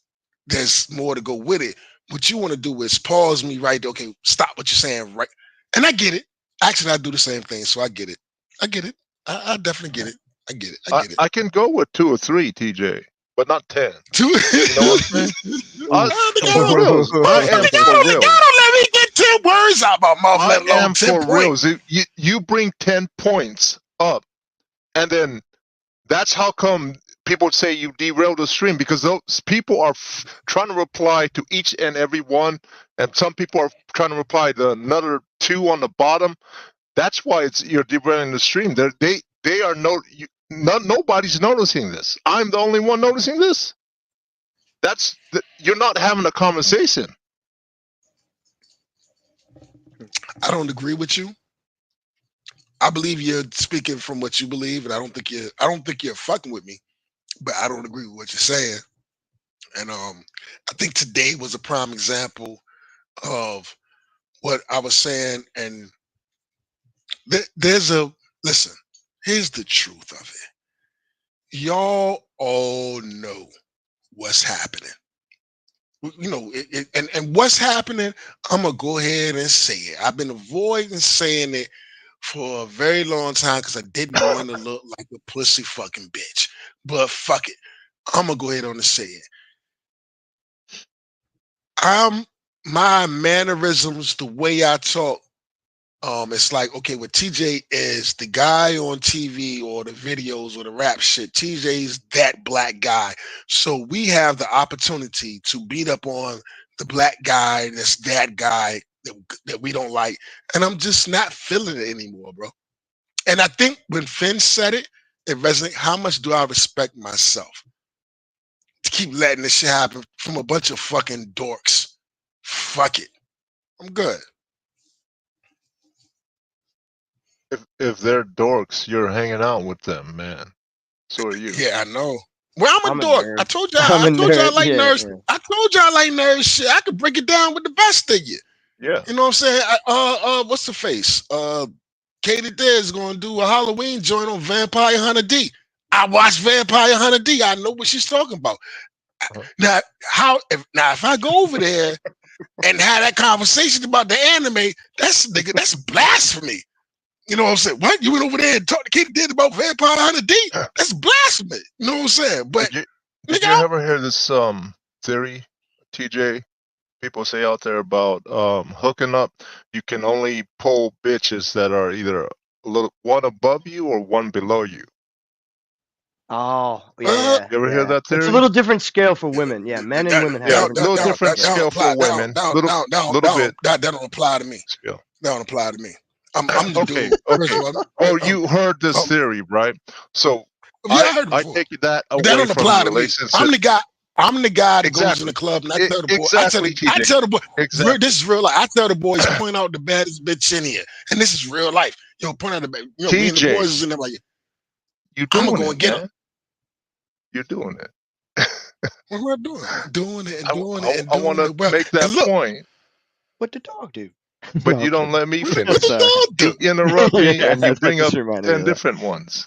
S1: there's more to go with it. What you want to do is pause me right there. Okay, stop what you're saying right. And I get it. Actually, I do the same thing, so I get it. I get it. I definitely get it. I get it. I get it.
S2: I can go with 2 or 3, TJ, but not 10.
S1: Two.
S2: You know what I'm saying?
S3: Oof.
S2: For reals. I am for
S1: Y'all
S2: reals.
S1: don't let me get 10 words out my mouth,
S2: I
S1: let alone
S2: am
S1: 10
S2: for
S1: points.
S2: reals. You bring 10 points up, and then that's how come people say you derail the stream because those people are trying to reply to each and every one, and some people are trying to reply to another 2 on the bottom. That's why you're derailing the stream. They are nobody's noticing this. I'm the only one noticing this. You're not having a conversation.
S1: I don't agree with you. I believe you're speaking from what you believe, and I don't think you're fucking with me, but I don't agree with what you're saying. And I think today was a prime example of what I was saying. And there's a listen. Here's the truth of it. Y'all all know what's happening. And what's happening. I'm gonna go ahead and say it. I've been avoiding saying it for a very long time because I didn't want to look like a pussy fucking bitch. But fuck it. I'm gonna go ahead on and say it. I'm my mannerisms, the way I talk. It's like, okay, what TJ is the guy on TV or the videos or the rap shit. TJ's that black guy. So we have the opportunity to beat up on the black guy that's that guy that we don't like. And I'm just not feeling it anymore, bro. And I think when Finn said it, it resonated. How much do I respect myself to keep letting this shit happen from a bunch of fucking dorks? Fuck it. I'm good.
S2: If they're dorks, you're hanging out with them, man. So are you.
S1: Yeah, I know. Well, I'm a
S3: I'm a
S1: dork.
S3: nerd. I'm
S1: I
S3: a
S1: told you I
S3: nerd.
S1: like nerds.
S3: Yeah.
S1: I told you I like nerd shit. I could break it down with the best of you.
S2: Yeah.
S1: You know what I'm saying? What's the face? Katie Dare is gonna do a Halloween joint on Vampire Hunter D. I watched Vampire Hunter D. I know what she's talking about.
S2: Uh-huh.
S1: Now, if I go over there and have that conversation about the anime, that's blasphemy. You know what I'm saying? What? You went over there and talked to Katie did about Vampire Hunter D? That's blasphemy. You know what I'm saying? But
S2: Did you ever hear this theory, TJ? People say out there about hooking up. You can only pull bitches that are either a little one above you or one below you.
S3: Oh, yeah.
S2: You ever hear that theory?
S3: It's a little different scale for women. Yeah, men and women have
S2: a little different scale for women. Little bit.
S1: That don't apply to me.
S2: Scale.
S1: That don't apply to me. I'm the
S2: Okay.
S1: dude.
S2: Okay. Oh, you heard this theory, right? So
S1: I heard
S2: I
S1: before.
S2: take that away
S1: That don't
S2: from
S1: apply to me.
S2: relationship.
S1: I'm the guy that goes in the club and I tell the boy. I tell the boy.
S2: Exactly.
S1: This is real life. I tell the boys, point out the baddest bitch in here, and this is real life. Yo, point out the bad. You know, me and the boys is in there like,
S2: I'm
S1: gonna go and get them.
S2: You're doing it.
S1: What am I doing? Doing it and
S2: I want to make that point.
S3: What the dog do?
S2: But you don't let me finish.
S1: What the dog do?
S2: You interrupt me and you bring up
S3: reminded
S2: 10 different ones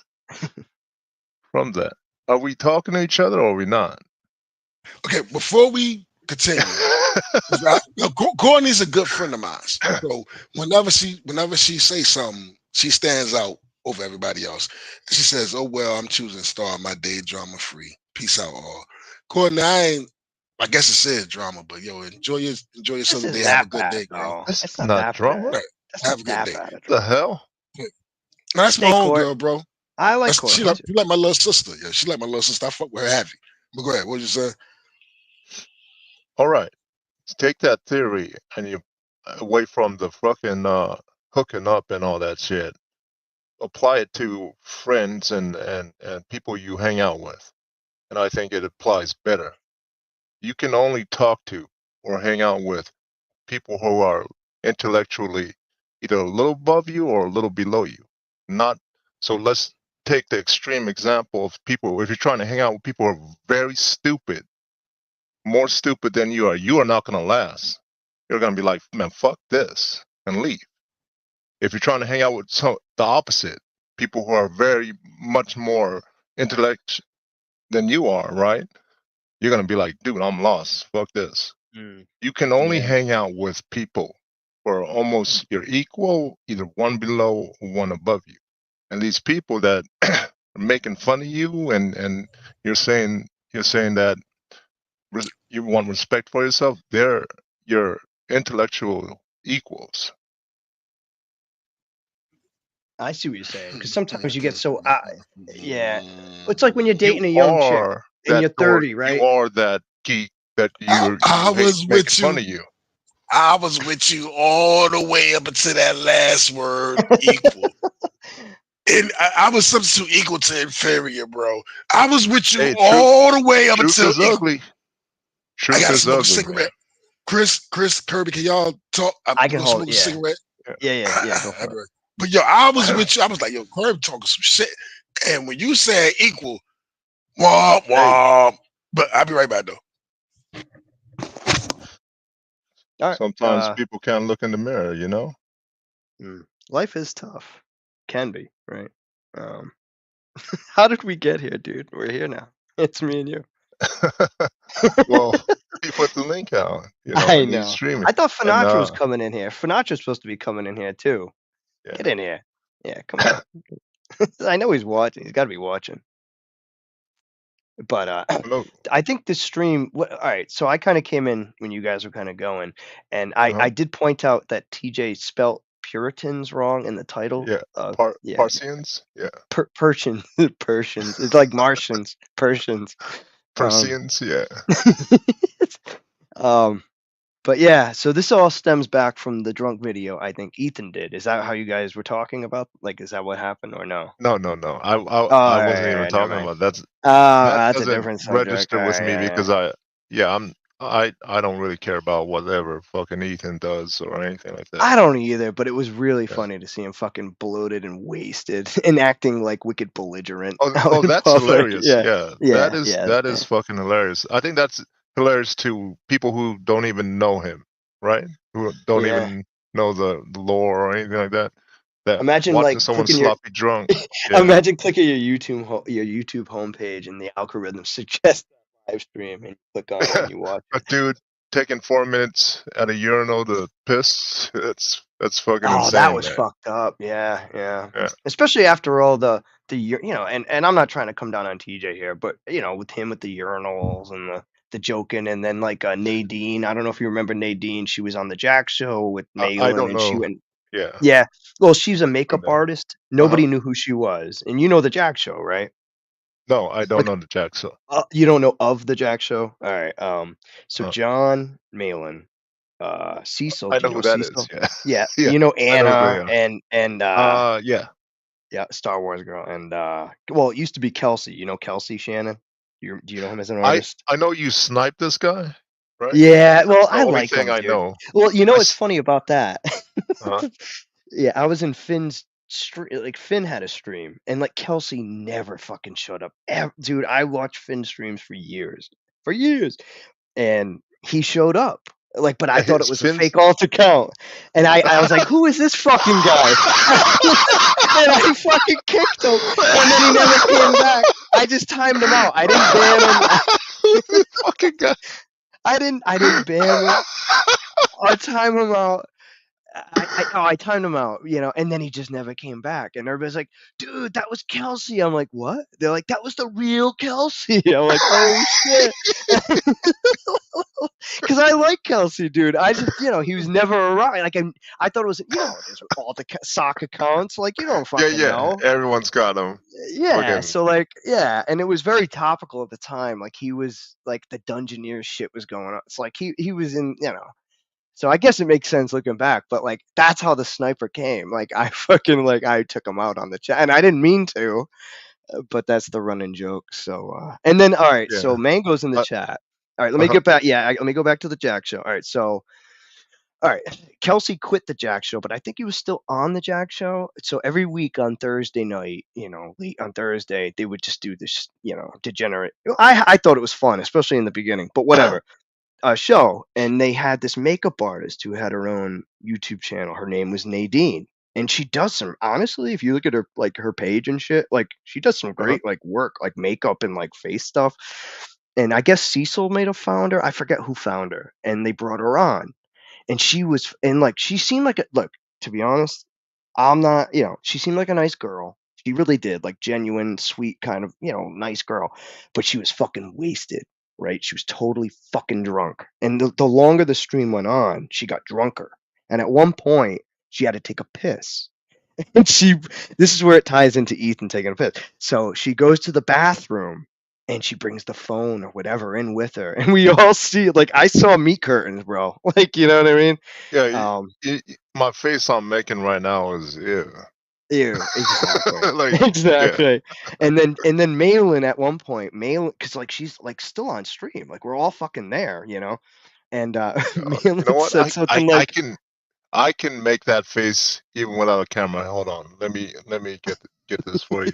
S2: from that. Are we talking to each other or are we not?
S1: Okay, before we continue, Courtney's a good friend of mine. So whenever she says something, she stands out over everybody else. And she says, "Oh well, I'm choosing Star, my day drama free. Peace out, all." Courtney, I guess it says drama, but yo, enjoy yourself today. Have a good day, girl.
S2: That's not drama.
S1: Right. Have a good day.
S2: What the hell?
S1: No, that's my homegirl, bro.
S3: I like Courtney.
S1: She like my little sister. Yeah, she like my little sister. I fuck with her heavy. But go ahead. What you say?
S2: All right. Take that theory and you away from the fucking hooking up and all that shit. Apply it to friends and people you hang out with. And I think it applies better. You can only talk to or hang out with people who are intellectually either a little above you or a little below you. Not so let's take the extreme example of people. If you're trying to hang out with people who are very stupid, more stupid than you are not going to last. You're going to be like, man, fuck this, and leave. If you're trying to hang out with the opposite, people who are very much more intellect than you are, right? You're going to be like, dude, I'm lost. Fuck this. You can only hang out with people who are almost your equal, either one below or one above you. And these people that are making fun of you and you're saying that you want respect for yourself, they're your intellectual equals.
S3: I see what you're saying. Because sometimes you get so, it's like when you're dating a young chick and you're 30, right?
S2: You are that geek that I was with you. Fun of you.
S1: I was with you all the way up until that last word, equal. And I was substitute equal to inferior, bro. I was with you all the way up until
S2: equal. Ugly. Truth
S1: I got to smoke
S2: ugly,
S1: a cigarette. Chris, Kirby, can y'all talk?
S3: I can hold
S1: a cigarette.
S3: Yeah. Go for it.
S1: But yo, I was with you. I was like, yo, Kirby talking some shit. And when you said equal, womp womp. But I'll be right back though.
S3: All right.
S2: Sometimes people can't look in the mirror, you know?
S3: Life is tough. Can be, right? How did we get here, dude? We're here now. It's me and you.
S2: Well, he put the link out. You know,
S3: I know.
S2: Streaming.
S3: I thought Finatra was coming in here. Finatra's supposed to be coming in here too. Yeah. Get in here. Yeah, come on. I know he's watching. He's got to be watching. But I think this stream. All right, so I kind of came in when you guys were kind of going, and I did point out that TJ spelt Puritans wrong in the title.
S2: Yeah, Parsians. Yeah,
S3: Persians. Persians. It's like Martians. Persians.
S2: Persians. Yeah.
S3: But yeah, so this all stems back from the drunk video I think Ethan did. Is that how you guys were talking about? Like, is that what happened or no?
S2: No. I wasn't even talking about that.
S3: That's a different subject.
S2: Register with me because I don't really care about whatever fucking Ethan does or anything like that.
S3: I don't either, but it was really funny to see him fucking bloated and wasted and acting like wicked belligerent.
S2: Oh, that's hilarious. Yeah. That is fucking hilarious. I think that's hilarious to people who don't even know him, right? Who don't even know the lore or anything like that. That
S3: Imagine
S2: watching
S3: like
S2: someone
S3: clicking your
S2: sloppy drunk. Yeah.
S3: imagine clicking your YouTube homepage and the algorithm suggests that live stream and you click on it and you watch
S2: A
S3: it.
S2: dude taking 4 minutes at a urinal to piss. That's fucking
S3: Oh, that
S2: insane,
S3: was
S2: man.
S3: fucked up. Yeah.
S2: Yeah.
S3: Especially after all the and I'm not trying to come down on TJ here, but with him with the urinals and the joking, and then like Nadine. I don't know if you remember Nadine. She was on the Jack show with
S2: I
S3: Malin,
S2: don't
S3: and she
S2: know.
S3: went.
S2: Yeah.
S3: Yeah. Well, she's a
S2: I
S3: makeup
S2: know.
S3: artist. Nobody knew who she was, and you know the Jack show, right?
S2: No, I don't
S3: Like,
S2: know the Jack. So
S3: you don't know of the Jack show? All right. So
S2: uh,
S3: John Malin, Cecil.
S2: I
S3: Do
S2: know
S3: you know
S2: who that is.
S3: Cecil?
S2: Yeah.
S3: Yeah.
S2: Yeah.
S3: You know
S2: I know who they
S3: Anna
S2: are.
S3: and
S2: Yeah.
S3: yeah, Star Wars girl, and well, it used to be Kelsey. You know Kelsey Shannon? Do you know him as an artist?
S2: I know you sniped this guy, right?
S3: Yeah, well,
S2: That's the
S3: I
S2: only
S3: like
S2: thing
S3: him,
S2: I
S3: dude.
S2: know.
S3: Well, you know
S2: I
S3: what's
S2: s-
S3: funny about that?
S2: uh,
S3: Yeah, I was in Finn's stream. Like Finn had a stream, and like Kelsey never fucking showed up. Dude, I watched Finn streams for years, and he showed up. Like, but I thought it
S2: his
S3: was a
S2: fins.
S3: fake alt account, and I was like, "Who is this fucking guy?" And I fucking kicked him, and then he never came back. I just timed him out. I didn't ban him.
S2: Who's this fucking guy?
S3: I didn't ban him. I timed him out. I timed him out, and then he just never came back. And everybody's like, "Dude, that was Kelsey." I'm like, "What?" They're like, "That was the real Kelsey." I'm like, "Oh shit," because I like Kelsey, dude. I just, he was never around. Like I thought it was, there's all the sock accounts. Like you don't
S2: Yeah,
S3: fucking
S2: yeah.
S3: know.
S2: Everyone's got him.
S3: Yeah,
S2: Fucking
S3: so like, yeah, and it was very topical at the time. Like he was like the Dungeoneer shit was going on. It's like he was in, So I guess it makes sense looking back, but like that's how the sniper came. Like I fucking I took him out on the chat, and I didn't mean to, but that's the running joke. So and then all right, so
S2: yeah.
S3: Mango's in the
S2: Uh,
S3: chat. All right, let me
S2: uh-huh.
S3: get back. Yeah, let me go back to the Jack show. All right, so all right, Kelsey quit the Jack show, but I think he was still on the Jack show. So every week on Thursday night, late on Thursday, they would just do this, degenerate. I thought it was fun, especially in the beginning, but whatever. Show, and they had this makeup artist who had her own YouTube channel. Her name was Nadine, and she does some, honestly, if you look at her her page and shit, like she does some
S2: Uh-huh.
S3: great work, like makeup and face stuff. And I guess Cecil may have found her. I forget who found her, and they brought her on, and she was, and she seemed like look, to be honest, I'm not, she seemed like a nice girl. She really did, like genuine, sweet kind of, nice girl. But she was fucking wasted, right? She was totally fucking drunk. And the longer the stream went on, she got drunker. And at one point, she had to take a piss. And this is where it ties into Ethan taking a piss. So she goes to the bathroom and she brings the phone or whatever in with her. And we all see, I saw meat curtains, bro. You know what I mean?
S2: Yeah. My face I'm making right now is ew.
S3: Ew, exactly.
S2: Yeah.
S3: Exactly. And then Malin at one point, because she's still on stream, we're all fucking there, and
S2: You
S3: Malin
S2: know what?
S3: said something
S2: I can make that face even without a camera. Hold on. Let me get this for you.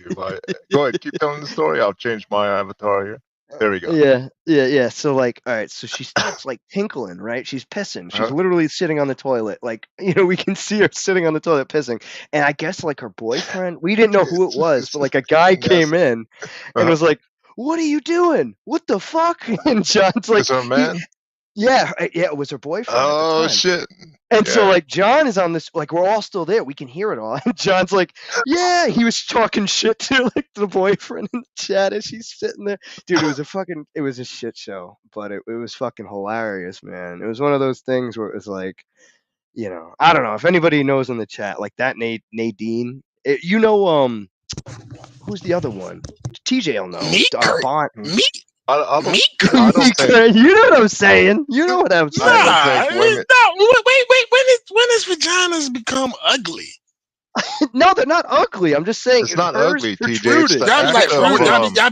S2: Go ahead, keep telling the story. I'll change my avatar here. There we go.
S3: yeah. So all right, so she starts tinkling, right? She's pissing. She's
S2: Uh-huh.
S3: literally sitting on the toilet. We can see her sitting on the toilet pissing. And I guess her boyfriend, we didn't know who it was, but a guy came
S2: Nasty.
S3: in and was like, "What are you doing? What the fuck?" And John's
S2: Is there a man?
S3: yeah, it was her boyfriend at the
S2: Oh
S3: time.
S2: shit.
S3: And
S2: Yeah.
S3: so John is on this, we're all still there. We can hear it all. And John's like, yeah, he was talking shit to the boyfriend in the chat as she's sitting there. Dude, it was a shit show, but it was fucking hilarious, man. It was one of those things where it was I don't know if anybody knows in the chat, that Nadine, who's the other one? TJ will know.
S1: Meat
S3: Bond.
S1: meat
S2: I don't
S1: meat
S2: I don't think
S3: You know what I'm saying? You know what I'm saying?
S2: I don't think women.
S1: Wait. When his vaginas become ugly?
S3: No, they're not ugly. I'm just saying
S2: It's not
S3: hers
S2: ugly, TJ. It's
S3: protruded.
S2: the
S1: Y'all be
S2: act of
S1: y'all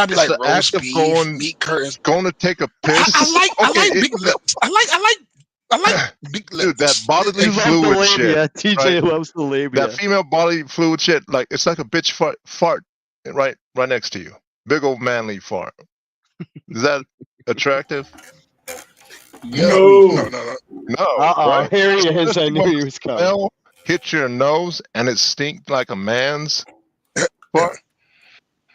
S1: be
S2: it's
S1: like
S2: the act
S1: roast
S2: of
S1: beef, meat curtains.
S2: going to take a piss.
S1: I like big lips. I like big lips.
S2: Dude, that bodily
S3: You love the
S2: fluid
S3: labia.
S2: shit.
S3: TJ
S2: right?
S3: loves the labia.
S2: That female bodily fluid shit, it's like a bitch fart right next to you. Big old manly fart. Is that attractive?
S1: No.
S2: No,
S3: Uh-oh,
S2: right?
S3: here he is.
S2: Just
S3: I
S2: the
S3: knew he was coming.
S2: smell hit your nose and it stink like a man's fart.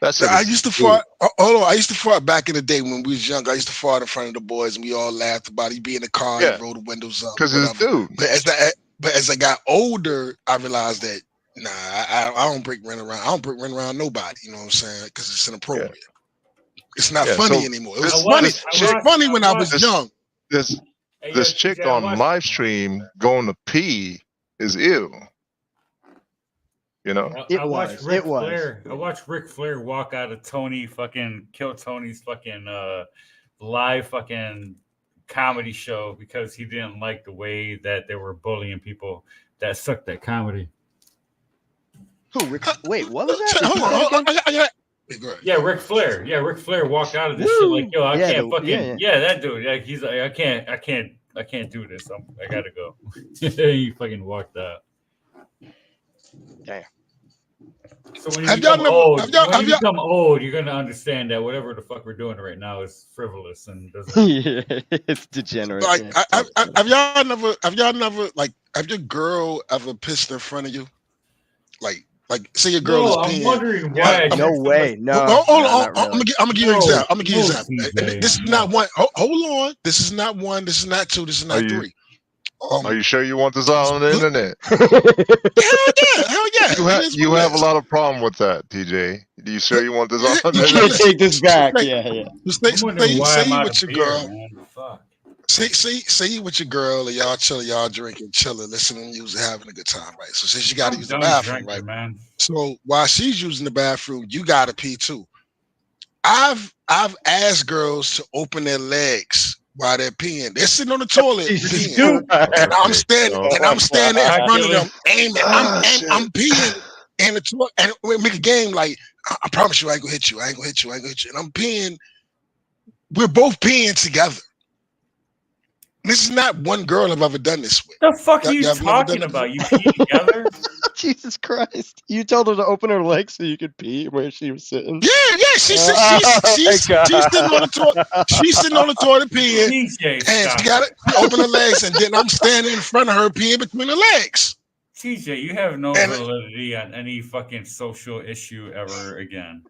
S2: That shit
S1: I
S2: is
S1: used to
S2: stupid.
S1: fart. Hold on, I used to fart back in the day when we was young. I used to fart in front of the boys, and we all laughed about it. He'd be in the car,
S2: Yeah,
S1: he'd roll the windows up,
S2: because it's
S1: whatever.
S2: dude.
S1: But as I got older, I realized that nah, I don't break run around. I don't break run around nobody. You know what I'm saying? Because it's
S2: Yeah,
S1: inappropriate. It's not
S2: yeah.
S1: funny
S2: So
S1: anymore. It was
S2: this
S1: funny.
S2: this
S1: It was
S2: chick,
S1: funny when I was
S2: this
S1: young.
S2: this
S4: Hey, yo,
S2: this
S4: TJ,
S2: chick
S4: I
S2: on
S4: watched.
S2: live stream going to pee is ill. You know?
S3: It
S4: I watched
S3: was.
S4: Ric
S3: It was.
S4: Flair. I watched Ric Flair walk out of kill Tony's fucking live fucking comedy show because he didn't like the way that they were bullying people that sucked at comedy.
S3: Who? Wait, what was that?
S1: Hold
S3: Repeat that
S1: on.
S3: again.
S1: I got. Go ahead.
S4: Yeah, Ric Flair. Yeah, Ric Flair walked out of this shit like,
S3: Woo!
S4: yo, I
S3: Yeah,
S4: can't fucking
S3: yeah.
S4: that dude. Like, he's like, I can't do this. I gotta go. He fucking walked out.
S3: Damn.
S4: So when you
S1: Have y'all
S4: become
S1: never?
S4: old,
S1: Have y'all?
S4: become old, you're gonna understand that whatever the fuck we're doing right now is frivolous and doesn't.
S3: Yeah, it's degenerate.
S1: Like,
S3: Yeah.
S1: have y'all never? Have y'all never? Like, have your girl ever pissed in front of you? Like, say your girl
S4: No,
S1: is
S4: I'm
S1: peeing.
S4: wondering why. I
S3: No
S4: hear so
S3: way.
S4: much.
S3: No,
S1: Hold
S3: no,
S1: on.
S3: not really.
S1: I'm gonna give you an example. I'm gonna give you an
S4: No,
S1: example.
S4: TJ,
S1: This is
S4: no.
S1: not one. Hold on. This is not one. This is not two. This is
S2: Are
S1: not
S2: you
S1: three.
S2: are you sure you want this out on the internet?
S1: Hell yeah. It is
S2: You
S1: what it
S2: have a
S1: is.
S2: lot of problem with that, TJ. Do you sure you want this out on the
S3: You can't
S2: internet?
S3: take this back. Yeah.
S4: I'm wondering why I'm
S1: Say
S4: out
S1: with
S4: of
S1: your
S4: beer,
S1: girl.
S4: man. Fuck.
S1: Say you with your girl, and y'all chilling, y'all drinking, chilling, listening to music, having a good time, right? So since you got to
S4: I'm
S1: use the
S4: done
S1: bathroom,
S4: drinking,
S1: right?
S4: man.
S1: So while she's using the bathroom, you gotta pee too. I've asked girls to open their legs while they're peeing. They're sitting on the toilet
S3: Jesus
S1: peeing,
S3: Christ.
S1: and I'm standing in front of them, aiming. I'm peeing in the toilet, and we make a game like I promise you, I ain't gonna hit you. I ain't gonna hit you. I ain't gonna hit you. And I'm peeing. We're both peeing together. This is not one girl I've ever done this with.
S4: The fuck are you
S1: Y'all have never done
S4: talking
S1: that before?
S4: about? You pee together?
S3: Jesus Christ. You told her to open her legs so you could pee where she was sitting?
S1: Yeah. She's sitting on the toilet. She's sitting on the toilet peeing,
S4: TJ,
S1: and
S4: stop.
S1: she got it. She open her legs, and then I'm standing in front of her peeing between her legs.
S4: TJ, you have no
S1: And
S4: validity on any fucking social issue ever again.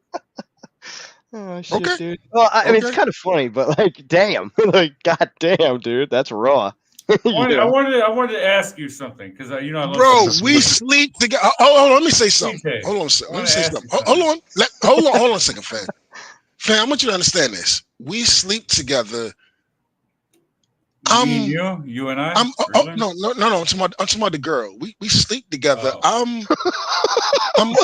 S3: Oh shit,
S1: okay,
S3: dude. Well, I mean, it's
S1: okay.
S3: kind of funny, but like, damn, like, goddamn, dude, that's raw.
S4: I
S3: Yeah.
S4: wanted to ask you something because I love
S1: Bro,
S2: This is
S1: we
S2: funny.
S1: sleep together. Hold on, let me say something.
S4: TJ,
S1: Hold on,
S4: I
S1: let me
S4: want to
S1: say
S4: ask
S1: something.
S4: you something.
S1: Hold on a second, fam. Fam, I want you to understand this. We sleep together.
S4: Me and you and I. Really?
S1: No. I'm talking about the girl. We sleep together.
S4: Oh.
S1: I'm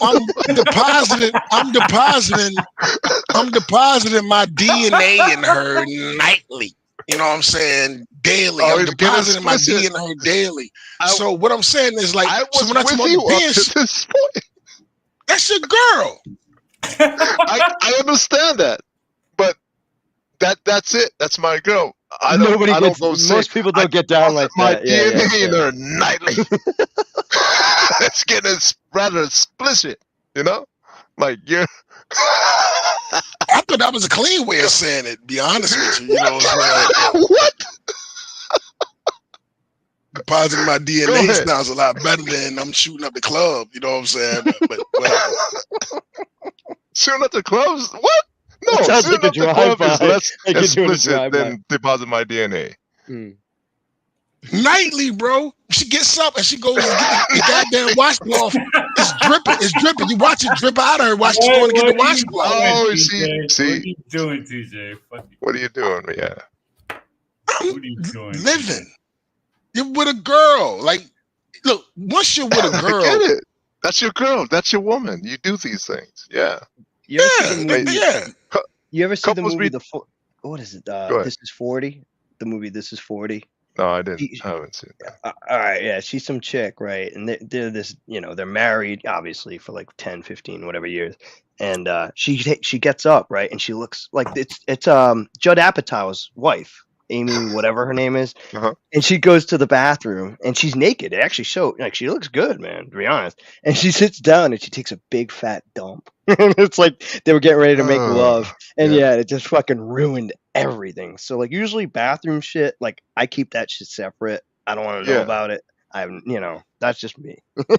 S1: depositing my DNA in her nightly. You know what I'm saying? Daily.
S2: Oh,
S1: I'm
S2: it's getting
S1: depositing my
S2: explicit.
S1: DNA in her daily.
S2: I-
S1: So what I'm saying is like,
S2: I
S1: so
S2: was
S1: when I talk
S2: with
S1: about
S2: you
S1: the
S2: up
S1: penis,
S2: to this point.
S1: that's your girl.
S2: I understand that, but that's it. That's my girl. I don't go say
S3: most people don't get down
S2: deposit
S3: like
S2: my
S3: that. Yeah,
S2: DNA in her nightly. It's getting rather explicit, you know? Like you're.
S1: I thought that was a clean way of saying it. Be honest with you, you know what I'm saying?
S2: What?
S1: Depositing my
S2: Go
S1: DNA
S2: ahead.
S1: sounds a lot better than I'm shooting up the club. You know what I'm saying? But whatever.
S2: Shooting at the clubs? What? No,
S3: That sounds
S2: shooting
S3: like a
S2: at the club is
S3: drive-by.
S2: less
S3: Like you're doing a
S2: explicit
S3: drive-by.
S2: than deposit my DNA.
S1: Nightly, bro. She gets up and she goes to get the goddamn washcloth. It's dripping. It's dripping. You watch it drip out of her while she's going to get the washcloth.
S2: Oh,
S4: see. What are
S2: see.
S4: you doing, TJ?
S2: What are you doing? Yeah.
S4: What are you doing?
S1: Living. You're with a girl. Like, look, once you're with a
S2: I
S1: girl,
S2: get it. That's your girl. That's your woman. You do these things. Yeah.
S3: You ever see the movie?
S1: yeah.
S3: You ever see the
S2: Couples
S3: movie?
S2: be-
S3: What is it?
S2: Go ahead.
S3: This is 40. The movie This is 40.
S2: No, I didn't. I haven't seen that.
S3: All right, yeah, she's some chick, right? And they're this, they're married, obviously, for like 10, 15, whatever years. And she gets up, right? And she looks like it's Judd Apatow's wife, Amy, whatever her name is.
S2: Uh-huh.
S3: And she goes to the bathroom and she's naked. It actually showed, like, she looks good, man, to be honest. And she sits down and she takes a big fat dump. And it's like they were getting ready to make love. And yeah, it just fucking ruined everything. So like usually bathroom shit, like I keep that shit separate. I don't want to know about it. That's just me.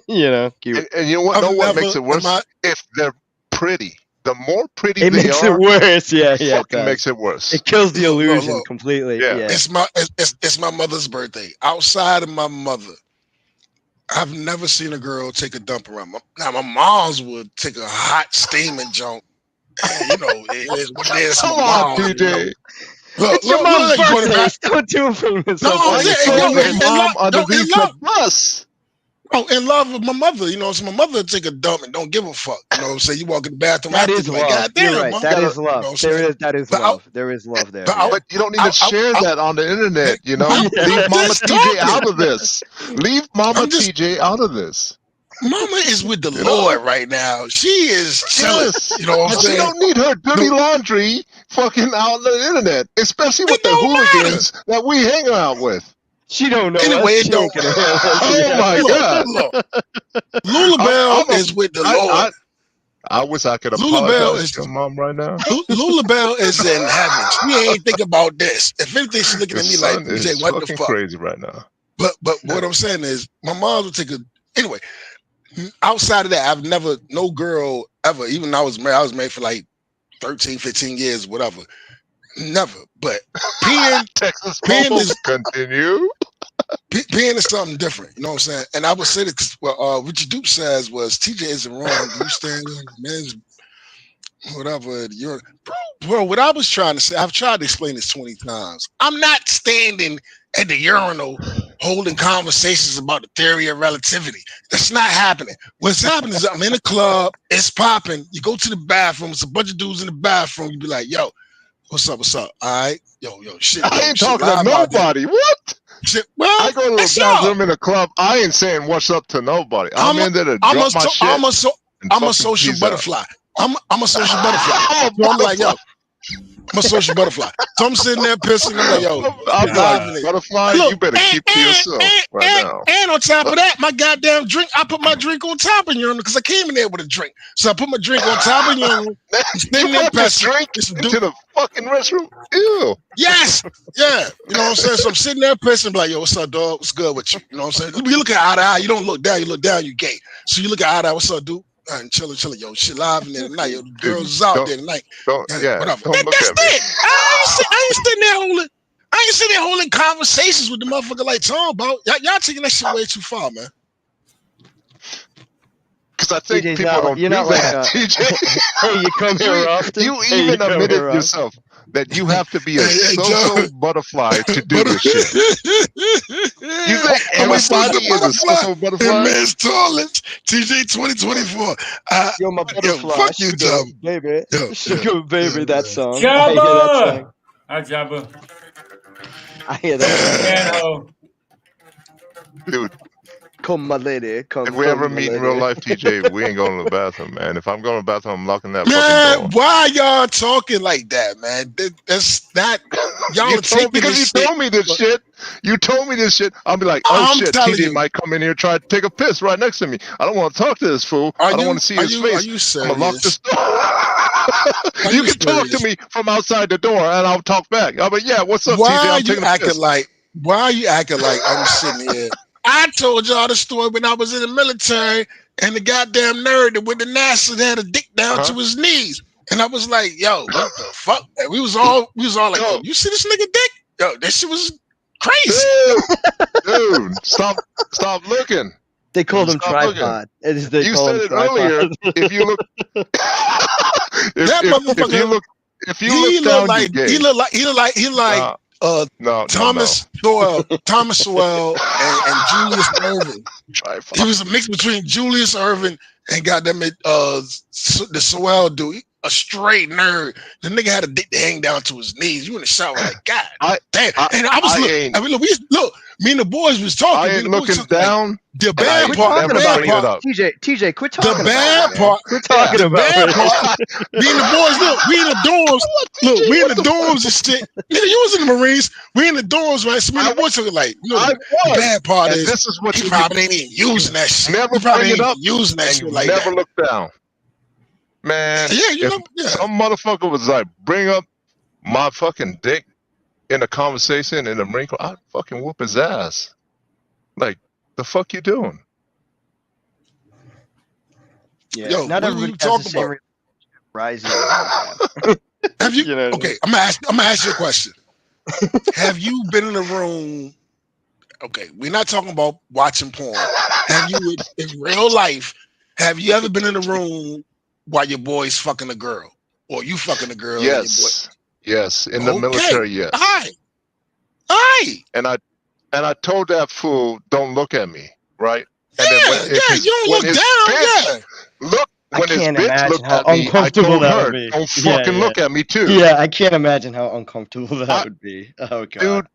S3: Cute.
S2: And you know what?
S1: I've
S2: Know what
S1: never
S2: makes it
S1: in
S2: worse?
S1: my
S2: If they're pretty, the more pretty
S3: It
S2: they
S3: makes
S2: are,
S3: it worse. Yeah,
S2: it
S3: yeah. It
S2: fucking
S3: does.
S2: makes it worse.
S3: It kills the
S1: look,
S3: illusion
S1: look.
S3: completely.
S2: Yeah.
S3: Yeah.
S1: It's my mother's birthday. Outside of my mother, I've never seen a girl take a dump around. Now my mom's would take a hot steaming junk. And, it is what it is.
S2: Come
S1: My
S2: on,
S1: mom.
S2: TJ.
S3: It's your
S1: Look,
S3: mom's
S1: like going
S3: birthday.
S1: back.
S3: Don't do it for
S1: No,
S3: yourself.
S1: I'm
S2: Why you
S1: saying,
S2: throwing your
S1: in
S2: mom
S1: love,
S2: underneath the bus?
S1: in love with my mother. So my mother would take a dump and don't give a fuck. You know what I'm saying? You walk in the bathroom
S3: That
S1: after,
S3: is
S1: you
S3: love.
S1: like, God
S3: You're
S1: damn,
S3: right.
S1: Mom.
S3: That
S2: gotta-
S3: is love.
S1: what I'm saying?
S3: There is
S1: But
S3: love. There is love there.
S1: but
S3: Yeah.
S2: But you don't need to share that on the internet, you know?
S1: I'm
S2: Leave Mama
S1: just
S2: TJ
S1: talking.
S2: out of this. Leave Mama
S1: I'm just-
S2: TJ out of this.
S1: Mama is with the
S2: You know?
S1: Lord right now. She is chilling.
S2: Yes.
S1: You know what I'm
S2: And she
S1: saying?
S2: don't need her dirty laundry fucking out on the internet, especially with
S1: It
S2: the
S1: don't
S2: hooligans that we hang out with.
S3: She don't know
S1: Anyway,
S3: us.
S1: it
S3: She ain't
S1: don't-
S3: gonna handle us.
S2: Oh my God.
S1: Look, Lulabelle
S2: I'm a-
S1: is with the Lord.
S2: I wish I could
S1: Lulabelle
S2: apologize
S1: is-
S2: to your mom right now.
S1: Lulabelle is in heaven. She ain't think about this. If anything, she's looking
S2: Your
S1: at me like,
S2: son is
S1: DJ, what the
S2: fucking
S1: fuck?
S2: crazy right now.
S1: But what I'm saying is, my mom would take a. Anyway, outside of that, I've never, no girl ever, even when I was married for like 13, 15 years, whatever. Never. But peeing,
S2: Texas
S1: peeing
S2: Mobile,
S1: is
S2: continue.
S1: peeing is something different. You know what I'm saying? And I would say that because Richard Duke says was TJ isn't wrong. You stand in men's whatever. Bro, what I was trying to say, I've tried to explain this 20 times. I'm not standing at the urinal holding conversations about the theory of relativity. That's not happening. What's happening is I'm in a club, it's popping. You go to the bathroom, it's a bunch of dudes in the bathroom. You be like, yo, what's up? All right, yo, shit.
S2: I ain't
S1: shit
S2: talking to
S1: live out there.
S2: nobody. What?
S1: Shit, well,
S2: I go to
S1: that's
S2: the
S1: y'all.
S2: bathroom in a club. I ain't saying what's up to nobody. I'm in there to
S1: I'm
S2: drop my shit.
S1: I'm a
S2: fucking
S1: social
S2: peace out.
S1: butterfly. I'm a social butterfly.
S2: I'm a
S1: So I'm like, yo,
S2: butterfly.
S1: I'm a social butterfly. So I'm sitting there pissing. I'm like, yo,
S2: I'm
S1: live
S2: like,
S1: in it.
S2: butterfly,
S1: Look,
S2: you better keep to yourself right now.
S1: And on top of that, my goddamn drink, I put my drink on top of urinal because I came in there with a drink. So I put my drink on top of urinal. I'm sitting
S2: You
S1: there
S2: brought your
S1: pissing.
S2: drink into the fucking restroom? Ew.
S1: Yes. Yeah. You know what I'm saying? So I'm sitting there pissing, like, yo, what's up, dog? What's good with you? You know what I'm saying? You look at eye to eye. You don't look down. You look down, you gay. So you look at eye to eye. What's up, dude? And chilling. Yo, shit live in there tonight. Yo, the girls is out there tonight. Whatever.
S2: Don't look
S1: That's
S2: at me.
S1: it. I ain't sitting there holding conversations with the motherfucker like Tom about. Y'all taking that shit way too far, man.
S2: Because I think
S3: TJ's
S2: people
S3: not-
S2: don't
S3: you're
S2: do
S3: not like
S2: that,
S3: a-
S2: TJ.
S3: Hey, you come here often?
S2: You
S3: Hey,
S2: even
S3: come
S2: admitted
S3: here often?
S2: yourself that you have to be a
S1: Hey,
S2: social
S1: John.
S2: butterfly to do this shit. You think
S1: I'm a
S2: everybody is a social
S1: in
S2: butterfly?
S1: men's toilets. TJ 2024.
S3: You're my butterfly,
S1: fuck you,
S3: sugar
S1: Tom.
S3: baby,
S1: Yo,
S3: sugar baby.
S1: yeah,
S3: that
S1: man.
S3: song. I hear that
S4: Jabba!
S3: song.
S4: Hi, Jabba.
S3: I hear that song.
S4: Piano.
S2: Dude,
S3: Come, my lady. Come.
S2: if we
S3: come,
S2: ever
S3: my
S2: meet in
S3: lady.
S2: real life, TJ, we ain't going to the bathroom, man. If I'm going to the bathroom, I'm locking that
S1: Man,
S2: fucking door.
S1: why y'all talking like that, man? That's not y'all are taking
S2: Because
S1: this
S2: you
S1: shit.
S2: told me this shit. You told me this shit. I'll be like, oh
S1: I'm
S2: shit,
S1: telling
S2: TJ
S1: you.
S2: might come in here and try to take a piss right next to me. I don't want to talk to this fool. I don't want to see his face.
S1: Are you
S2: I'm gonna lock
S1: serious?
S2: this door. You can talk to me from outside the door, and I'll talk back. I'll be, yeah, what's up, TJ?
S1: Why are
S2: I'm
S1: you
S2: taking a
S1: acting
S2: piss.
S1: like? Why are you acting like I'm sitting here? I told y'all the story when I was in the military, and the goddamn nerd that went to NASA had a dick down to his knees, and I was like, "Yo, what the fuck?" And we was all like, "Yo, you see this nigga dick? Yo, that shit was crazy."
S2: Dude, stop looking.
S3: They called him
S2: Stop looking.
S3: tripod. It is, they
S2: You
S3: call
S2: said
S3: him
S2: it
S3: tripod.
S2: earlier. If you look,
S1: That motherfucker.
S2: if you look down, you're gay.
S1: He look like
S2: No,
S1: Thomas Sowell and Julius Irving.
S2: Tripod.
S1: He was a mix between Julius Irving and goddamn it, the Sowell dude. A straight nerd. The nigga had a dick to hang down to his knees. You in the shower like, God damn. And I was look, me and the boys was talking.
S2: I ain't looking down.
S1: The bad
S3: Quit
S1: part.
S3: talking about it. TJ, quit talking about it.
S1: The bad part.
S3: Quit talking
S1: The
S3: about
S1: bad
S3: it.
S1: part. Me and the boys, look, we in the dorms. Look, we in the dorms and shit. Nigga, you was in the Marines. We in the dorms, right? So me and the boys talking like, the bad part
S2: and
S1: is
S2: this is what
S1: he
S2: you
S1: probably ain't even using that shit.
S2: never
S1: He probably
S2: bring it
S1: ain't
S2: up
S1: using that
S2: and
S1: shit
S2: you
S1: like
S2: never
S1: that.
S2: look down. Man,
S1: Yeah,
S2: some motherfucker was like, bring up my fucking dick in a conversation in the Marine Corps, I'd fucking whoop his ass. Like, The fuck you doing?
S3: Yeah,
S1: Yo,
S3: not
S1: what were
S3: everybody
S1: you
S3: has the
S1: talking
S3: same
S1: about?
S3: rising as you have.
S1: Have you?
S3: You know what I
S1: Okay,
S3: mean?
S1: I'm gonna ask you a question. Have you been in a room? Okay, we're not talking about watching porn. Have you, in real life, have you ever been in a room while your boy's fucking a girl, or you fucking a girl and your boy?
S2: Yes. In the
S1: Okay,
S2: military, yes.
S1: all right,
S2: And I told that fool, don't look at me, right? And then
S1: yeah. You don't
S2: when
S1: look
S2: his
S1: down,
S2: bitch
S1: yeah.
S2: when his
S3: can't
S2: bitch
S3: imagine
S2: looked
S3: how
S2: at me, I
S3: uncomfortable
S2: told
S3: that would
S2: her,
S3: be.
S2: don't
S3: Yeah,
S2: fucking look at me too.
S3: Yeah, I can't imagine how uncomfortable that
S2: I-
S3: would be. Oh god.
S2: Dude,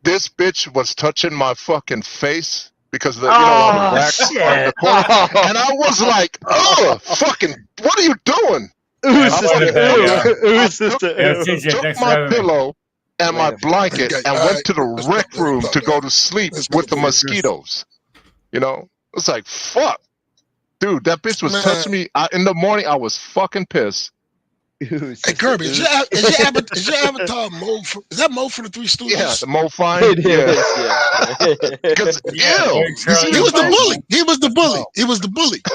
S2: this bitch was touching my fucking face because the how the
S3: Oh
S2: black part in the
S3: shit!
S2: corner, and I was like, "Oh, fucking, what are you doing?"
S3: Ooh,
S2: I
S3: sister,
S2: fucking
S4: bad,
S3: ooh,
S4: yeah.
S3: ooh,
S2: I
S3: sister,
S4: Yo,
S3: ooh.
S4: TJ,
S2: took
S4: thanks for
S2: my
S4: having me.
S2: pillow and my
S3: Later.
S2: blanket
S1: Okay,
S2: and
S1: all
S2: went
S1: right.
S2: to the
S1: Let's
S2: rec
S1: stop
S2: room to
S1: that.
S2: go to sleep
S1: Let's
S2: with
S1: go
S2: the
S1: to this.
S2: mosquitoes. It's like, fuck, dude, that bitch was
S1: Man,
S2: touching me. In the morning, I was fucking pissed.
S3: Ooh,
S1: hey
S3: sister,
S1: Kirby,
S3: ooh.
S1: is your avatar Mo? Is that Mo from the Three
S2: Yeah,
S1: Stooges?
S2: the Mo Fine.
S3: It
S2: Yeah,
S3: is, yeah.
S2: because
S4: Yeah,
S2: ew,
S4: Big
S2: you see
S4: Charlie
S1: He was the
S2: his
S1: bully.
S4: Mo.
S1: He was the
S4: That's
S1: bully.
S4: Mo.
S1: He was the bully.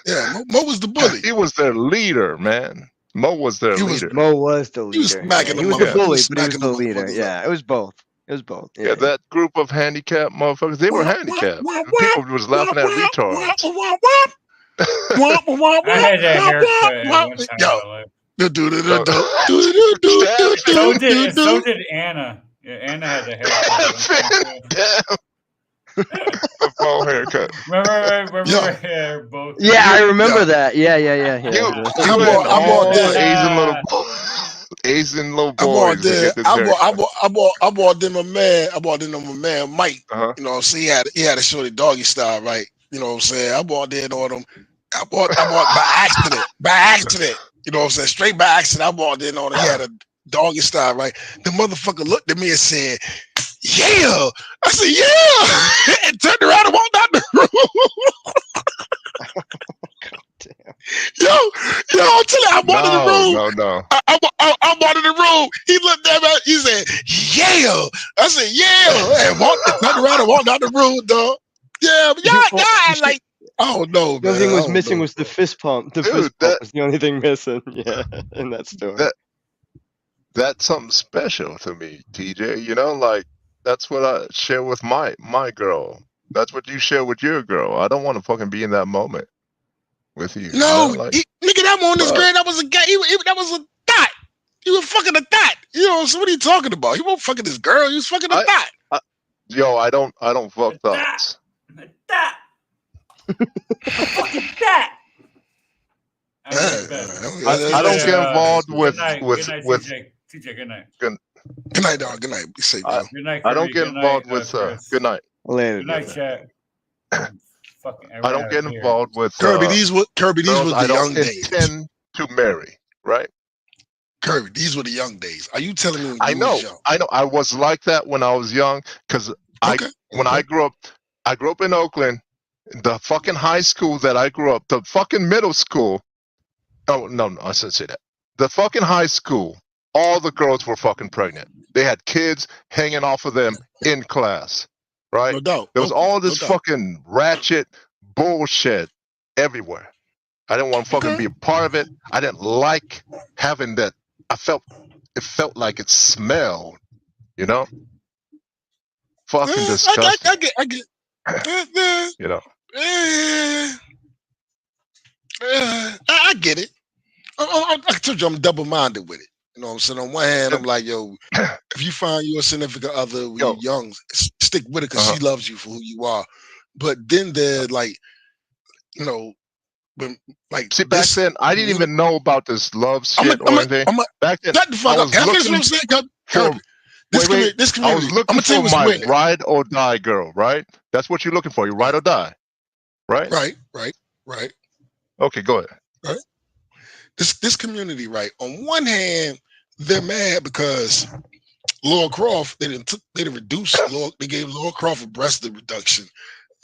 S1: Yeah, Mo was the bully.
S2: he was their leader, man. Mo was their
S1: He was
S2: leader.
S3: Mo was the
S1: he was
S3: leader. Yeah,
S1: smacking
S3: he
S1: them
S3: was the
S1: mother.
S2: Yeah,
S1: He
S3: bully,
S1: was
S3: but he was
S1: smacking
S3: the
S1: them
S3: leader.
S1: motherfuckers up.
S3: Yeah, it was both. It was both.
S2: yeah,
S3: Yeah.
S2: that group of handicapped motherfuckers, they were
S1: Wah, wah,
S2: handicapped.
S1: wah,
S2: People was
S1: wah,
S2: laughing at
S1: wah, wah,
S2: retards.
S1: wah, wah, wah, wah, wah,
S4: I had that
S1: wah, wah,
S4: haircut at
S1: wah.
S4: one time
S1: Yo,
S4: in my life.
S1: do do do do
S2: Uh,
S1: do do do do
S2: Stab
S1: do
S4: So
S1: do
S2: him.
S1: do
S4: did so
S1: do.
S4: did Anna. Yeah, Anna had the haircut at one time
S2: Van
S4: too.
S2: Damme. The bow haircut.
S1: Yo,
S4: Remember, yeah, both.
S3: Yeah,
S2: You
S3: I remember
S1: yo,
S3: that. Yeah.
S2: you
S1: I
S2: you
S1: bought
S2: and
S1: I bought
S2: all the
S1: that.
S2: Asian little
S1: I bought
S2: boys to
S1: that.
S2: get this haircut.
S1: I bought them a man. I bought them a man, Mike.
S2: Uh-huh.
S1: You know, so he had a shorty doggy style, right? You know what I'm saying? I bought that on them. I bought by accident. By accident. You know what I'm saying? Straight by accident. I bought that on him. He had a doggy style, right? The motherfucker looked at me and said, "Yeah." I said, "Yeah," and turned around and walked out the room. yo, I'm telling you, I walked in the room.
S2: No.
S1: I walked in the room. He looked at me. He said, "Yeah." I said, "Yeah," and turned around and walked out the room, dog. Yeah, but y'all
S3: You
S1: like, I don't know,
S3: The only
S1: man.
S3: thing
S1: I
S3: was
S1: don't
S3: missing
S1: know,
S3: was the
S1: bro.
S3: fist pump. The
S2: Dude,
S3: fist pump was the only thing missing. Yeah, in that story.
S2: that's something special to me, TJ. Like that's what I share with my girl. That's what you share with your girl. I don't want to fucking be in that moment with you.
S1: No,
S2: Like
S1: nigga, that on this
S2: fuck.
S1: girl, that was a guy. That was a thought. He was fucking a thought. So what are you talking about? He wasn't fucking this girl. He was fucking a
S2: I,
S1: thought.
S2: Yo, I don't fuck
S4: That,
S2: thoughts.
S4: that, fucking that. I mean,
S2: I don't get involved
S4: good night,
S2: with
S4: TJ. TJ, good night.
S2: good,
S1: Good night, dog. Good night. Be safe,
S2: I,
S1: yo.
S4: Good night,
S2: I don't
S4: Kirby.
S2: get
S4: Good night,
S2: involved with
S4: Chris.
S2: good night.
S3: Later,
S4: Good night,
S3: dude.
S4: chat. Fucking, I
S2: I
S4: ran
S2: don't
S4: out
S2: get
S4: of beer.
S2: involved with
S1: Kirby, these was
S2: girls
S1: the
S2: I don't
S1: young days.
S2: intend to marry, right?
S1: Kirby, these were the young days. Are you telling me when
S2: I
S1: you was
S2: know.
S1: young?
S2: I was like that when I was young because
S1: Okay.
S2: I grew up in Oakland. The fucking high school that I grew up, the fucking middle school. Oh no, I shouldn't say that. The fucking high school, all the girls were fucking pregnant. They had kids hanging off of them in class, right?
S1: No doubt.
S2: There was all this
S1: doubt.
S2: fucking ratchet bullshit everywhere. I didn't want to fucking
S1: Okay.
S2: be a part of it. I didn't like having that. It felt like it smelled, fucking disgusting,
S1: I get. Uh,
S2: you know.
S1: uh, I get it. I told you I'm double minded with it. You know what I'm saying? On one hand, I'm
S2: And,
S1: like, yo, if you find your significant other when
S2: yo,
S1: you're young, stick with it because
S2: uh-huh.
S1: she loves you for who you are. But then they're like, when like
S2: See, back then I didn't even know about this love shit or anything. Back then
S1: shut the fuck
S2: I
S1: up.
S2: was
S1: Can I finish what
S2: looking
S1: I'm saying,
S2: for.
S1: Kirby? This
S2: I was
S1: community. I'm
S2: looking
S1: gonna tell
S2: for
S1: you what's
S2: my
S1: weird.
S2: ride or die girl, right? That's what you're looking for. You ride or die, right?
S1: Right.
S2: Okay, go ahead.
S1: Right. This community, right? On one hand, they're mad because Laura Croft, they didn't reduce Laura, they gave Laura Croft a breast reduction,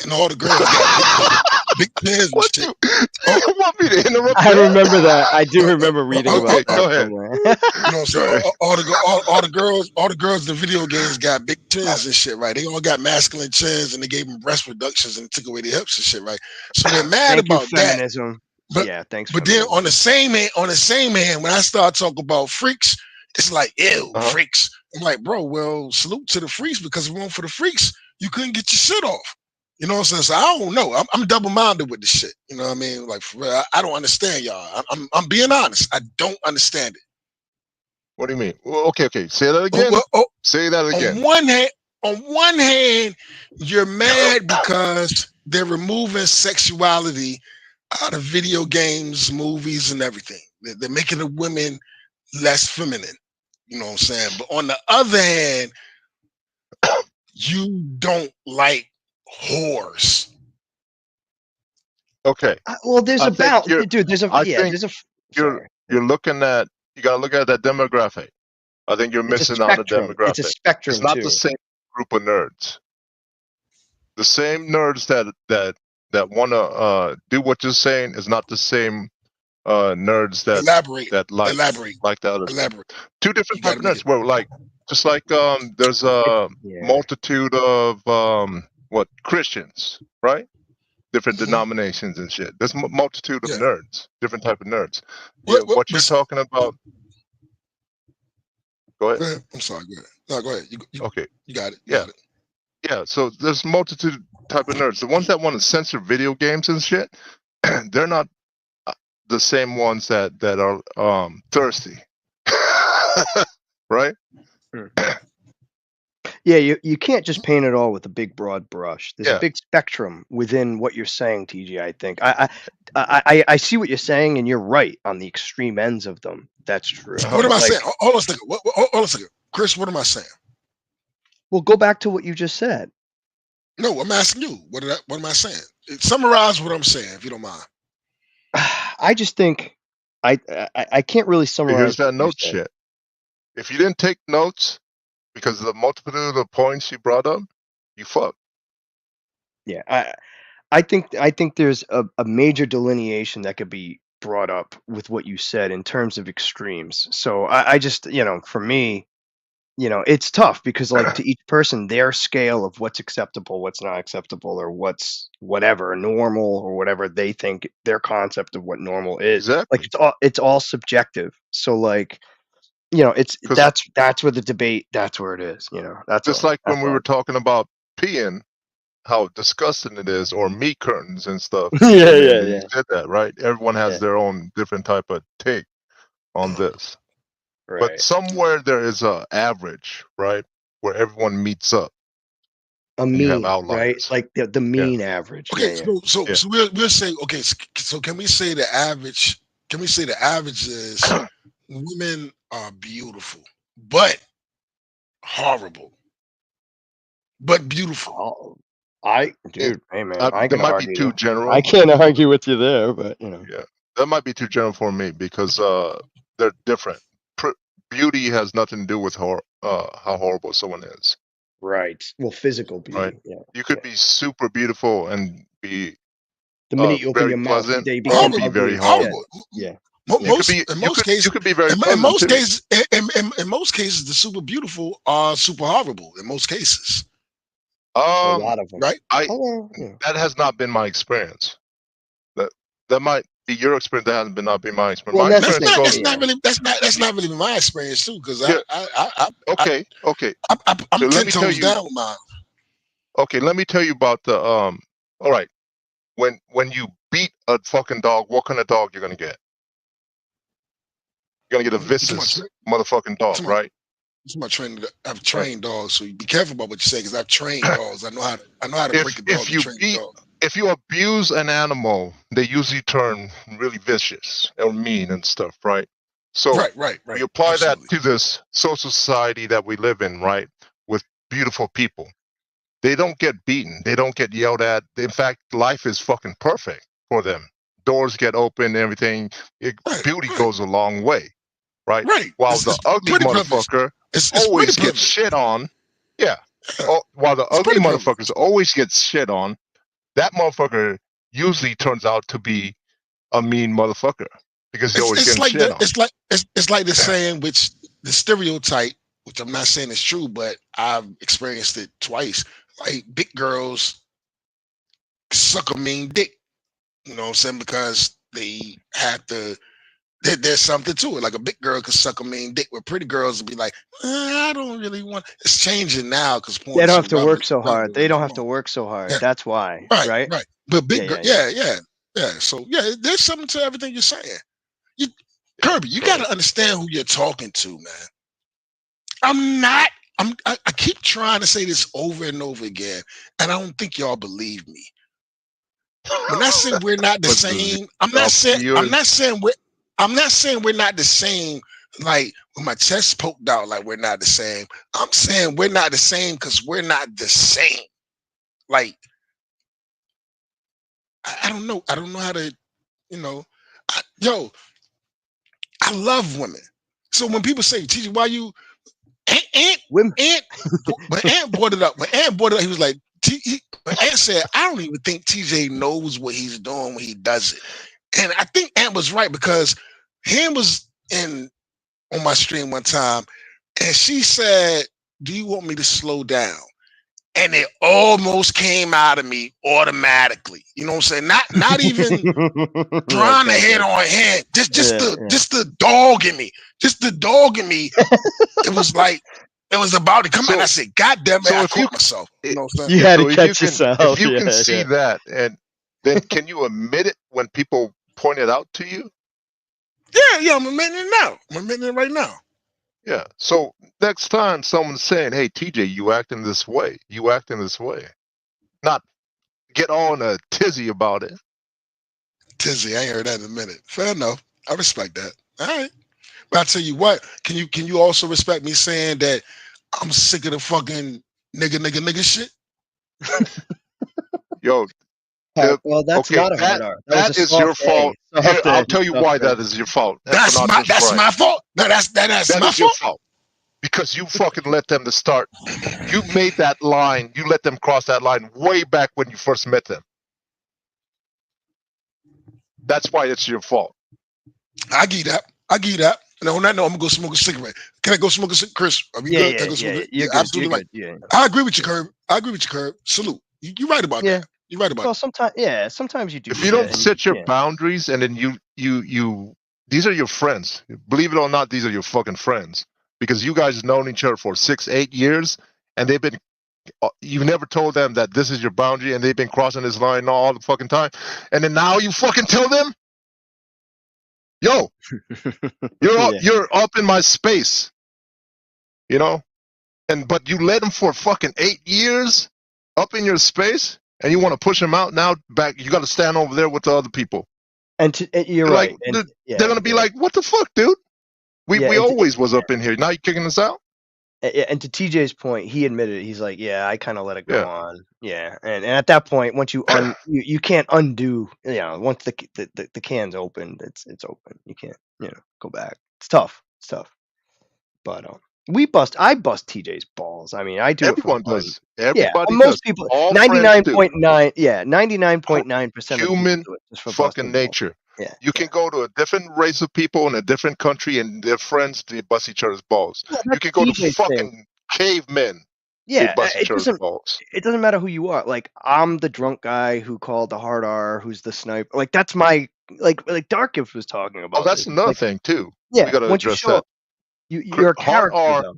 S1: and all the girls got big butts. big pins and
S2: What
S1: shit.
S2: you want me to interrupt?
S3: I
S2: that?
S3: remember that. I do remember reading
S2: Okay,
S3: about
S2: go
S3: that
S2: ahead.
S3: somewhere.
S1: You know what I'm saying?
S2: Right.
S1: All the girls in the video games got big chins and shit, right? They all got masculine chins and they gave them breast reductions and took away their hips and shit, right? So they're mad
S3: Thank you,
S1: about that.
S3: feminism.
S1: But
S3: Yeah, thanks.
S1: but then
S3: Feminism.
S1: on the same hand, when I start talking about freaks, it's like, ew, freaks. I'm like, bro, well, salute to the freaks, because if it weren't for the freaks, you couldn't get your shit off. You know what I'm saying? So I don't know. I'm double-minded with this shit. You know what I mean? Like, for real, I don't understand y'all. I'm being honest. I don't understand it.
S2: What do you mean? Well, okay. Say that again. Say that again.
S1: On one hand, you're mad because they're removing sexuality out of video games, movies, and everything. They're making the women less feminine. You know what I'm saying? But on the other hand, you don't like whores.
S2: Okay.
S3: Well, there's
S2: I
S3: a
S2: think
S3: balance,
S2: you're-
S3: dude. There's a
S2: I
S3: yeah.
S2: think
S3: There's a.
S2: You're
S3: Sorry.
S2: looking at, you got to look at that demographic. I think you're
S3: It's a
S2: missing out the
S3: spectrum.
S2: demographic.
S3: It's a spectrum
S2: It's not
S3: too.
S2: the same group of nerds. The same nerds that want to do what you're saying is not the same nerds that
S1: Elaborate.
S2: like the other stuff.
S1: Elaborate.
S2: Two different
S1: You
S2: type
S1: gotta
S2: of
S1: make
S2: nerds.
S1: it.
S2: Well, like just like there's a
S3: Yeah.
S2: multitude of Christians, right? Different
S1: Mhm.
S2: denominations and shit. There's a multitude of
S1: Yeah.
S2: nerds, different type of nerds. Yeah, what you're talking about. Go ahead.
S1: Go ahead. I'm sorry. Go ahead. No, go ahead.
S2: Okay.
S1: You got it.
S2: Yeah. Yeah. So there's multitude type of nerds. The ones that want to censor video games and shit, they're not the same ones that are thirsty. Right?
S3: Yeah, you can't just paint it all with a big broad brush. There's
S2: Yeah.
S3: a big spectrum within what you're saying, TJ. I think I see what you're saying, and you're right on the extreme ends of them. That's true.
S1: What am I saying? Hold on a second. Hold on a second. Chris, what am I saying?
S3: Well, go back to what you just said.
S1: No, I'm asking you. What am I saying? Summarize what I'm saying, if you don't mind.
S3: I just think I can't really summarize.
S2: Here's that
S3: what you
S2: note
S3: said.
S2: shit. If you didn't take notes because of the multitude of the points you brought up, you fuck.
S3: Yeah, I think there's a major delineation that could be brought up with what you said in terms of extremes. So I just, for me, it's tough because like to each person, their scale of what's acceptable, what's not acceptable, or what's whatever normal or whatever they think their concept of what normal is.
S2: Exactly.
S3: Like it's all subjective. So like, it's that's where the debate, that's where it is. That's
S2: just
S3: all.
S2: like when we were talking about peeing, how disgusting it is, or meat curtains and stuff.
S3: Yeah,
S2: You said that, right? Everyone has their own different type of take on this.
S3: Right.
S2: But somewhere there is a average, right, where everyone meets up.
S3: A
S2: and you have
S3: mean, right?
S2: outliers.
S3: Like the mean average.
S1: Okay,
S3: Yeah.
S1: so we'll say, okay, so can we say the average? Can we say the average is women are beautiful, but horrible, but beautiful?
S3: Dude, hey man,
S2: that might be too general.
S3: I can't argue with you there, but
S2: Yeah, that might be too general for me because they're different. Beauty has nothing to do with how horrible someone is.
S3: Right. Well, physical beauty.
S2: Right.
S3: Yeah.
S2: You could be super beautiful and be
S3: the minute you open
S2: very
S3: your mouth,
S2: pleasant,
S3: they become
S2: be
S3: ugly.
S2: very horrible.
S3: Yeah.
S1: In most cases,
S2: you could be very
S1: in most
S2: too.
S1: cases, in most cases, the super beautiful are super horrible. In most cases,
S3: a lot of them,
S1: right?
S2: That has not been my experience. That might be your experience. That hasn't not been my experience.
S3: Well,
S2: my
S1: that's
S2: experience
S1: not really my experience too. Because
S2: okay.
S1: I'm
S2: so
S1: 10 toes down with mine.
S2: Okay, let me tell you about the All right, when you beat a fucking dog, what kind of dog you're gonna get? You're gonna get a vicious motherfucking dog, right?
S1: This is my training. I've trained dogs, so be careful about what you say, because I've trained dogs. I know how to break a dog and train a dog.
S2: If you abuse an animal, they usually turn really vicious or mean and stuff, right? So
S1: right.
S2: We apply that to this social society that we live in, right? With beautiful people. They don't get beaten. They don't get yelled at. In fact, life is fucking perfect for them. Doors get open, everything. Beauty goes a long way, right? While the ugly motherfucker always gets shit on. Yeah. While the ugly motherfuckers always get shit on, that motherfucker usually turns out to be a mean motherfucker because you're always
S1: It's
S2: getting
S1: like
S2: shit
S1: the
S2: on.
S1: it's like the saying, which the stereotype, which I'm not saying is true, but I've experienced it twice. Like big girls suck a mean dick. You know what I'm saying? Because they have to. There's something to it. Like a big girl could suck a mean dick, where pretty girls would be like, I don't really want. It's changing now because porn
S3: They
S1: is
S3: don't
S1: so
S3: have to work so hard.
S1: relevant
S3: They
S1: in
S3: don't
S1: that
S3: have to
S1: moment.
S3: work so hard.
S1: Yeah,
S3: That's why,
S1: right,
S3: right?
S1: right. But big
S3: Yeah,
S1: girl,
S3: yeah,
S1: yeah. So yeah, there's something to everything you're saying. You,
S2: Yeah,
S1: Kirby, you
S2: so
S1: got to understand who you're talking to, man. I'm not. I keep trying to say this over and over again, and I don't think y'all believe me. When I say we're not the
S2: what's the
S1: same, I'm not saying
S2: viewers?
S1: we're not the same. Like with my chest poked out, like we're not the same. I'm saying we're not the same because we're not the same. Like I don't know. I don't know how to. You know, yo, I love women. So when people say, "TJ, why you?"
S3: women.
S1: Ant, but Ant brought it up. But Ant brought it up. He was like, but Ant said, I don't even think TJ knows what he's doing when he does it. And I think Ant was right because Ham was in on my stream one time, and she said, "Do you want me to slow down?" And it almost came out of me automatically. You know what I'm saying? Not even trying to hit on him. Just the dog in me. Just the dog in me. It was like it was about to come out. And I
S2: So
S1: said, God damn it,
S2: so
S1: I
S2: if you
S1: caught myself. You
S2: i-
S1: know what I'm saying?
S3: You
S2: yeah,
S3: had to
S2: so
S3: catch
S2: if
S3: yourself.
S2: you can
S3: Yeah,
S2: see
S3: yeah.
S2: that, and then can you admit it when people point it out to you?
S1: Yeah, I'm admitting it now. I'm admitting it right now.
S2: Yeah. So next time someone's saying, "Hey, TJ, you acting this way. You acting this way," not get all in a tizzy about it.
S1: Tizzy, I ain't heard that in a minute. Fair enough. I respect that. All right. But I tell you what, can you also respect me saying that I'm sick of the fucking nigga shit?
S2: Yo,
S3: Well, that's
S2: okay,
S3: not a hard R. That was a
S2: that is your
S3: soft
S2: fault.
S3: A.
S2: Here,
S3: Soft
S2: I'll
S3: A.
S2: tell you
S3: Soft
S2: why
S3: A.
S2: that is your fault, and for not just
S1: That's
S2: Brian.
S1: my fault. No, that's
S2: That
S1: my
S2: is your
S1: fault.
S2: fault because you fucking let them to start. You made that line. You let them cross that line way back when you first met them. That's why it's your fault.
S1: I give that. I give that. And on that note, I'm gonna go smoke a cigarette. Can I go smoke a cigarette? Chris, are we
S3: Yeah,
S1: good? Can I
S3: yeah,
S1: go smoke
S3: yeah.
S1: it?
S3: You're
S1: Yeah,
S3: good.
S1: absolutely
S3: You're
S1: right.
S3: good. Yeah,
S1: I agree with you,
S3: yeah.
S1: Curb. I agree with you, Curb. Salute. You're right about
S3: Yeah.
S1: that. You're right about
S3: Well, sometimes you do
S2: If you
S3: shit,
S2: don't
S3: and
S2: set your
S3: yeah.
S2: boundaries, and then you, these are your friends. Believe it or not, these are your fucking friends because you guys have known each other for 6-8 years, and they've been. You've never told them that this is your boundary, and they've been crossing this line all the fucking time, and then now you fucking tell them, "Yo,
S3: Yeah.
S2: you're up in my space," you know, but you let them for fucking 8 years up in your space, and you want to push them out now. Back, you got to stand over there with the other people.
S3: And you're
S2: They're like,
S3: right. And
S2: they're gonna be like, "What the fuck, dude?
S3: yeah,
S2: We always was up in here. Now you kicking us out?"
S3: and to TJ's point, he admitted it. He's like, yeah, I kind of let it go
S2: Yeah.
S3: on. Yeah, and at that point, once you can't undo. You know, once the can's opened, it's open. You can't go back. It's tough. It's tough. But I bust TJ's balls. I mean, I do it for
S2: Everyone
S3: fun.
S2: does.
S3: Yeah,
S2: Everybody does.
S3: most people,
S2: All friends do.
S3: 99.9, yeah, 99.9% of people
S2: Human
S3: do it just for
S2: fucking
S3: busting balls.
S2: nature.
S3: Yeah,
S2: You
S3: yeah.
S2: can go to a different race of people in a different country, and their friends they bust each other's balls.
S3: Yeah,
S2: You
S3: that's
S2: can go to
S3: TJ's thing.
S2: fucking cavemen. They
S3: Yeah,
S2: bust each other's balls.
S3: it doesn't matter who you are. Like I'm the drunk guy who called the hard R, who's the sniper. Like that's my like Dark Gift was talking
S2: Oh,
S3: about
S2: that's
S3: this.
S2: another
S3: Like
S2: thing too. We
S3: yeah,
S2: got to
S3: once you
S2: address
S3: show
S2: that.
S3: up, you're a
S2: Hard
S3: character
S2: R.
S3: though.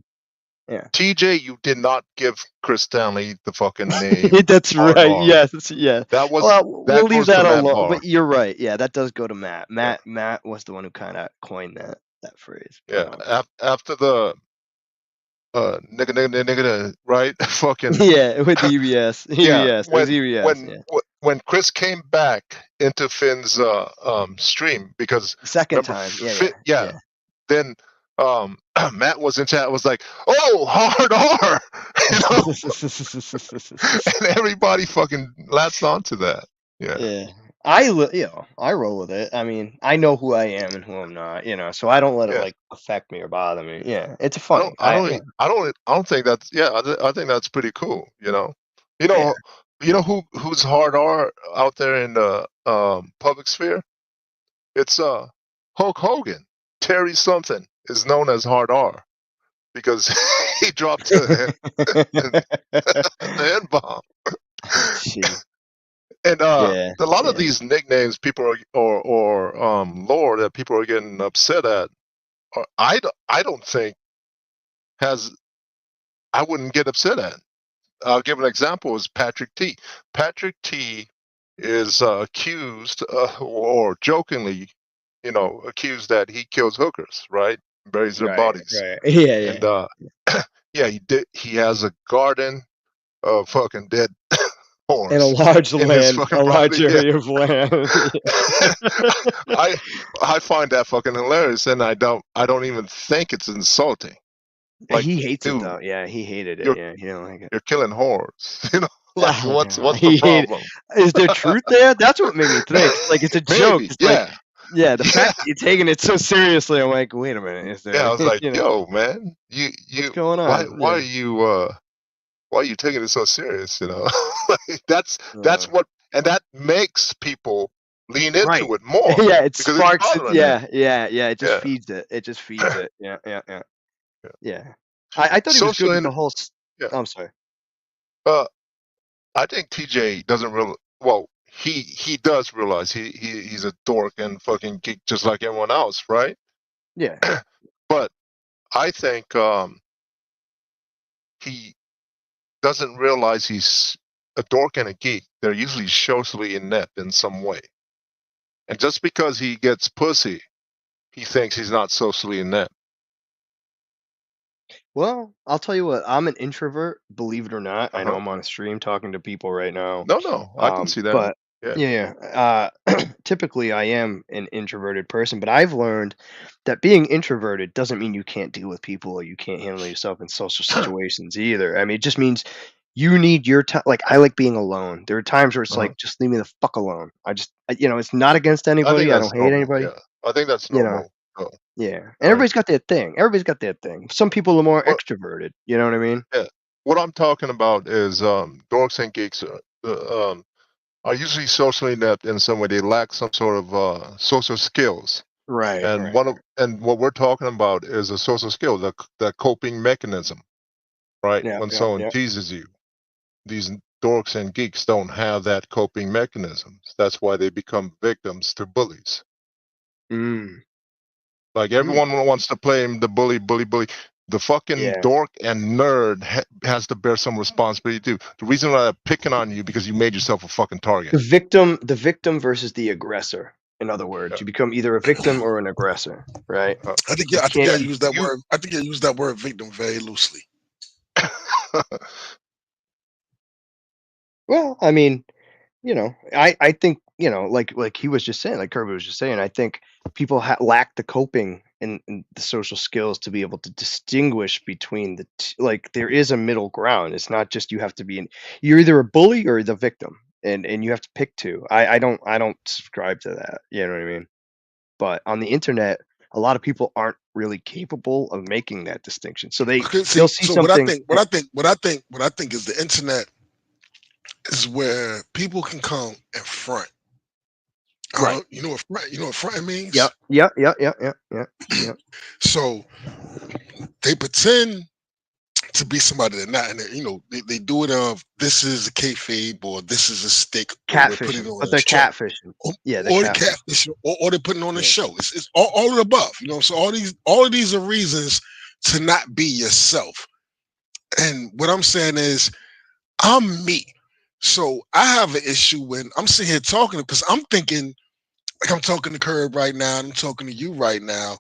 S3: Yeah.
S2: TJ, you did not give Chris Stanley the fucking name
S3: That's
S2: Hard
S3: right.
S2: R.
S3: Yes. Yeah.
S2: Well,
S3: We'll
S2: that
S3: leave
S2: goes to
S3: that
S2: Matt
S3: alone.
S2: Barr.
S3: But you're right. Yeah, that does go to Matt.
S2: Yeah.
S3: Matt was the one who kind of coined that phrase.
S2: Yeah.
S3: But,
S2: After the nigga, right? Fucking
S3: yeah, with the EBS.
S2: yeah.
S3: EBS. It was EBS. Yeah.
S2: When Chris came back into Finn's stream, because
S3: The second
S2: remember,
S3: time.
S2: yeah. Then Matt was in chat. Was like, "Oh, hard R," and everybody fucking latched onto that. Yeah.
S3: Yeah. I roll with it. I mean, I know who I am and who I'm not, so I don't let it
S2: Yeah.
S3: like affect me or bother me. Yeah, it's
S2: I
S3: funny.
S2: don't think that's I don't think that's pretty cool.
S3: Yeah.
S2: You know who's hard R out there in the public sphere? It's Hulk Hogan. Terry something is known as hard R because he dropped the N-bomb.
S3: Gee.
S2: And
S3: Yeah,
S2: a lot of
S3: yeah.
S2: these nicknames people are or lore that people are getting upset at, I don't think I wouldn't get upset at. I'll give an example is Patrick T. Patrick T is accused or jokingly, accused that he kills hookers, right? Buries their
S3: Right,
S2: bodies.
S3: right. Yeah, yeah.
S2: And yeah, he has a garden of fucking dead
S3: And a
S2: horse
S3: large
S2: in his
S3: land,
S2: fucking
S3: a large
S2: property. Yeah.
S3: area of land.
S2: I find that fucking hilarious, and I don't even think it's insulting. Like,
S3: He hates it
S2: dude,
S3: though. Yeah, he hated it.
S2: you're
S3: Yeah, he don't like it.
S2: you're killing whores. Like
S3: I
S2: what's
S3: know.
S2: the problem?
S3: Is there truth there? That's what made me think. Like it's a joke.
S2: Maybe,
S3: It's
S2: yeah.
S3: like, yeah, the fact that you're taking it so seriously, I'm like, wait a minute, is there?
S2: Yeah, I was like,
S3: you know,
S2: yo, man, you
S3: what's going
S2: why
S3: on?
S2: are
S3: Yeah.
S2: you why are you taking it so serious? Like, that's
S3: Yeah.
S2: what, and that makes people lean into
S3: Right.
S2: it more
S3: Yeah, it
S2: because
S3: sparks
S2: it's
S3: it.
S2: bothering them.
S3: Yeah. It just
S2: Yeah.
S3: feeds it. It just feeds it. Yeah.
S2: Yeah.
S3: Yeah. I thought he was good
S2: Social
S3: with the
S2: and
S3: whole.
S2: yeah.
S3: I'm sorry.
S2: I think TJ doesn't real well. He does realize he's a dork and fucking geek just like everyone else, right?
S3: Yeah.
S2: But I think he doesn't realize he's a dork and a geek. They're usually socially inept in some way. And just because he gets pussy, he thinks he's not socially inept.
S3: Well, I'll tell you what. I'm an introvert, believe it or not. I know
S2: Uh-huh.
S3: I'm on a stream talking to people right now.
S2: No, I can see that.
S3: But
S2: Yeah.
S3: typically I am an introverted person, but I've learned that being introverted doesn't mean you can't deal with people or you can't handle yourself in social situations either. I mean, it just means you need your time. Like I like being alone. There are times where it's
S2: Uh-huh.
S3: like, just leave me the fuck alone. It's not against
S2: I think
S3: anybody. I
S2: that's
S3: don't hate
S2: normal.
S3: anybody.
S2: Yeah. I think that's
S3: You know,
S2: normal. Oh,
S3: yeah. And
S2: I,
S3: everybody's got their thing. Everybody's got their thing. Some people are more
S2: what
S3: extroverted. You know what I mean?
S2: yeah. What I'm talking about is dorks and geeks are usually socially inept in some way. They lack some sort of social skills.
S3: Right.
S2: And what we're talking about is a social skill, the coping mechanism, right?
S3: Yeah.
S2: When
S3: Yeah.
S2: someone
S3: Yeah.
S2: teases you, these dorks and geeks don't have that coping mechanisms. That's why they become victims to bullies.
S3: Mm.
S2: Like everyone wants to play the bully. The fucking
S3: Yeah.
S2: dork and nerd has to bear some responsibility too. The reason why they're picking on you because you made yourself a fucking target.
S3: The victim versus the aggressor. In other words,
S2: Yeah.
S3: you become either a victim or an aggressor, right?
S1: I think I use that word. I think I use that word victim very loosely.
S3: Well, I mean, I think, like he was just saying, like Kirby was just saying, I think people lack the coping and the social skills to be able to distinguish between like there is a middle ground. It's not just you have to be you're either a bully or the victim, and you have to pick two. I don't subscribe to that. You know what I mean? But on the internet, a lot of people aren't really capable of making that distinction. So they'll see
S1: so
S3: something.
S1: what I think is the internet is where people can come and front.
S3: Right.
S1: You know what front means?
S3: Yeah.
S1: So they pretend to be somebody they're not, and they do it of this is a kayfabe or this is a stick.
S3: Catfishing, but they're catfishing. Yeah,
S1: or the catfish, or they're putting on a show. It's all of the above. So all of these are reasons to not be yourself. And what I'm saying is, I'm me. So I have an issue when I'm sitting here talking because I'm thinking, like I'm talking to Curb right now, and I'm talking to you right now.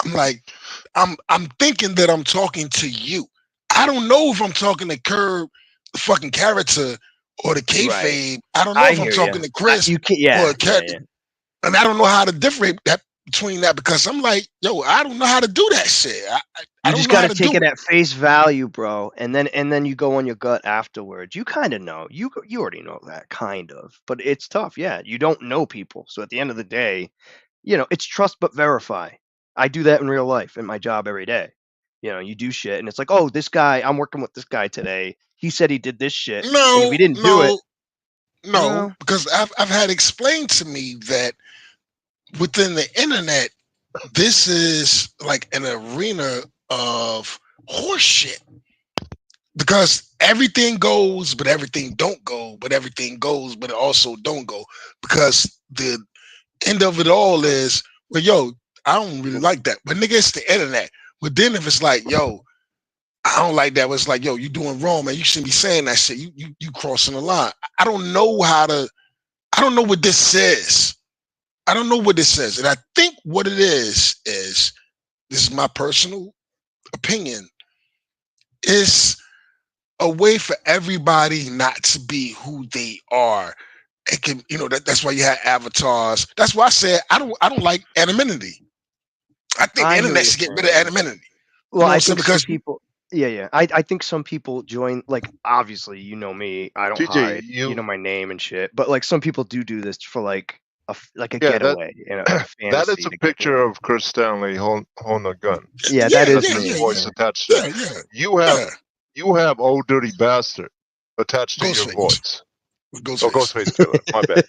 S1: I'm like, I'm thinking that I'm talking to you. I don't know if I'm talking to Curb, the fucking character, or the kayfabe. I don't know if I'm talking to Chris or a character, and I don't know how to differentiate that between that because I'm like, yo, I don't know how to do that shit. I
S3: You just got to take it at face value, bro, and then you go on your gut afterwards. You kind of know. You already know that kind of, but it's tough. Yeah, you don't know people, so at the end of the day, it's trust but verify. I do that in real life in my job every day. You do shit, and it's like, oh, this guy, I'm working with this guy today. he said he did this shit, and
S1: No,
S3: if he didn't do it,
S1: no, because I've had explained to me that within the internet, this is like an arena of horse shit. Because everything goes, but everything don't go, but everything goes, but it also don't go. Because the end of it all is, well, yo, I don't really like that. But nigga, it's the internet. But then if it's like, yo, I don't like that, it's like, yo, you doing wrong, man. You shouldn't be saying that shit. You crossing the line. I don't know what this says. I don't know what this says. And I think what it is this is my personal opinion, is a way for everybody not to be who they are. It can, that's why you have avatars. That's why I said I don't like anonymity. I think the internet should get rid of anonymity.
S3: Well, I think some people. Yeah. I think some people join. Like, obviously, you know me. I don't hide. You know my name and shit. But like, some people do this for like a getaway. A
S2: that is a picture of Chris Stanley holding a gun.
S3: Yeah, that is me.
S2: Voice attached to it. You have Old Dirty Bastard attached to your voice. Ghostface Killer. My bad.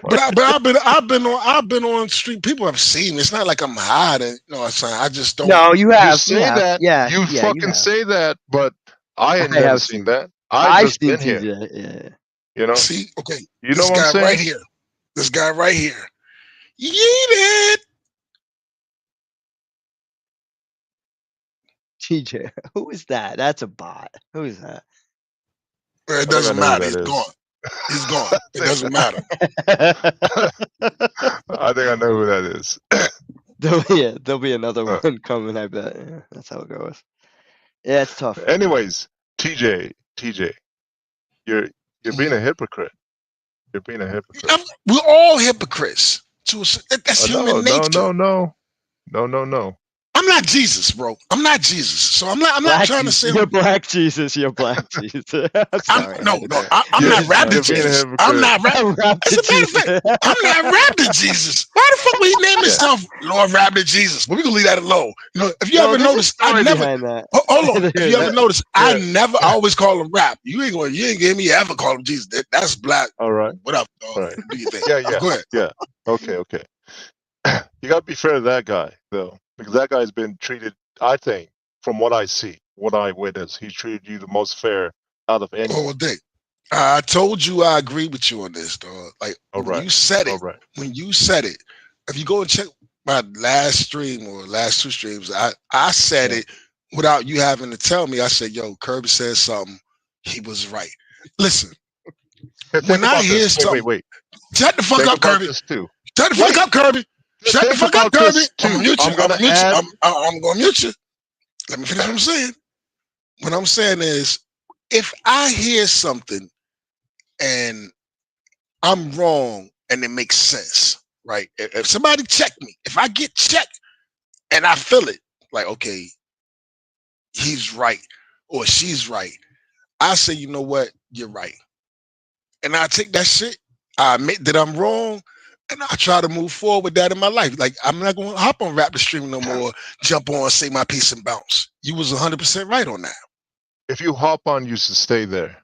S1: But I've been on street. People have seen me. It's not like I'm hiding. No, I just don't.
S3: No, you have.
S2: You say that. Yeah, you fucking say that. But I ain't never seen that. I've just been here.
S3: Yeah.
S2: You know.
S1: See, okay.
S2: You know what I'm saying?
S1: Right here. This guy right here. Yeet it.
S3: TJ, who is that? That's a bot. Who is that?
S1: Well, it doesn't matter. He's gone. He's gone. It doesn't matter.
S2: I think I know who that is.
S3: There'll be another one coming, I bet. Yeah, that's how it goes. Yeah, it's tough.
S2: Anyways, TJ, you're being a hypocrite. You're being a hypocrite.
S1: We're all hypocrites. That's human nature.
S2: No.
S1: I'm not Jesus, bro. I'm not Jesus. So I'm not trying to say
S3: you're black Jesus. You're black Jesus.
S1: I'm not Raptor Jesus. I'm not Raptor. As a matter of fact, I'm not Raptor Jesus. Why the fuck would he name himself Lord Raptor Jesus? Well, we can leave that alone. If you ever noticed, I never. Hold on. If you ever noticed, I always call him Rap. You ain't give me ever call him Jesus. That's black.
S2: All right.
S1: What up, dog?
S2: Right.
S1: Do you think?
S2: Yeah.
S1: Go ahead.
S2: Yeah. Okay. You gotta be fair to that guy though. Because that guy's been treated, I think, from what I see, what I witnessed, he treated you the most fair out of anyone.
S1: Oh, Dick. I told you I agree with you on this, dog. Like, you said it, if you go and check my last stream or last two streams, I said it without you having to tell me. I said, yo, Kirby said something. He was right. Listen, when I hear something.
S2: Wait.
S1: Shut the fuck up, Kirby.
S2: Shut
S1: the fuck up, Kirby. Shut the fuck up, Kirby. I'm gonna mute you. I'm gonna mute you. Let me finish what I'm saying. What I'm saying is, if I hear something and I'm wrong and it makes sense, right? If somebody check me, if I get checked and I feel it, like, okay, he's right or she's right, I say, you know what? You're right. And I take that shit. I admit that I'm wrong. And I try to move forward with that in my life. Like, I'm not going to hop on Raptor Stream no more, jump on, say my piece and bounce. You was 100% right on that.
S2: If you hop on, you should stay there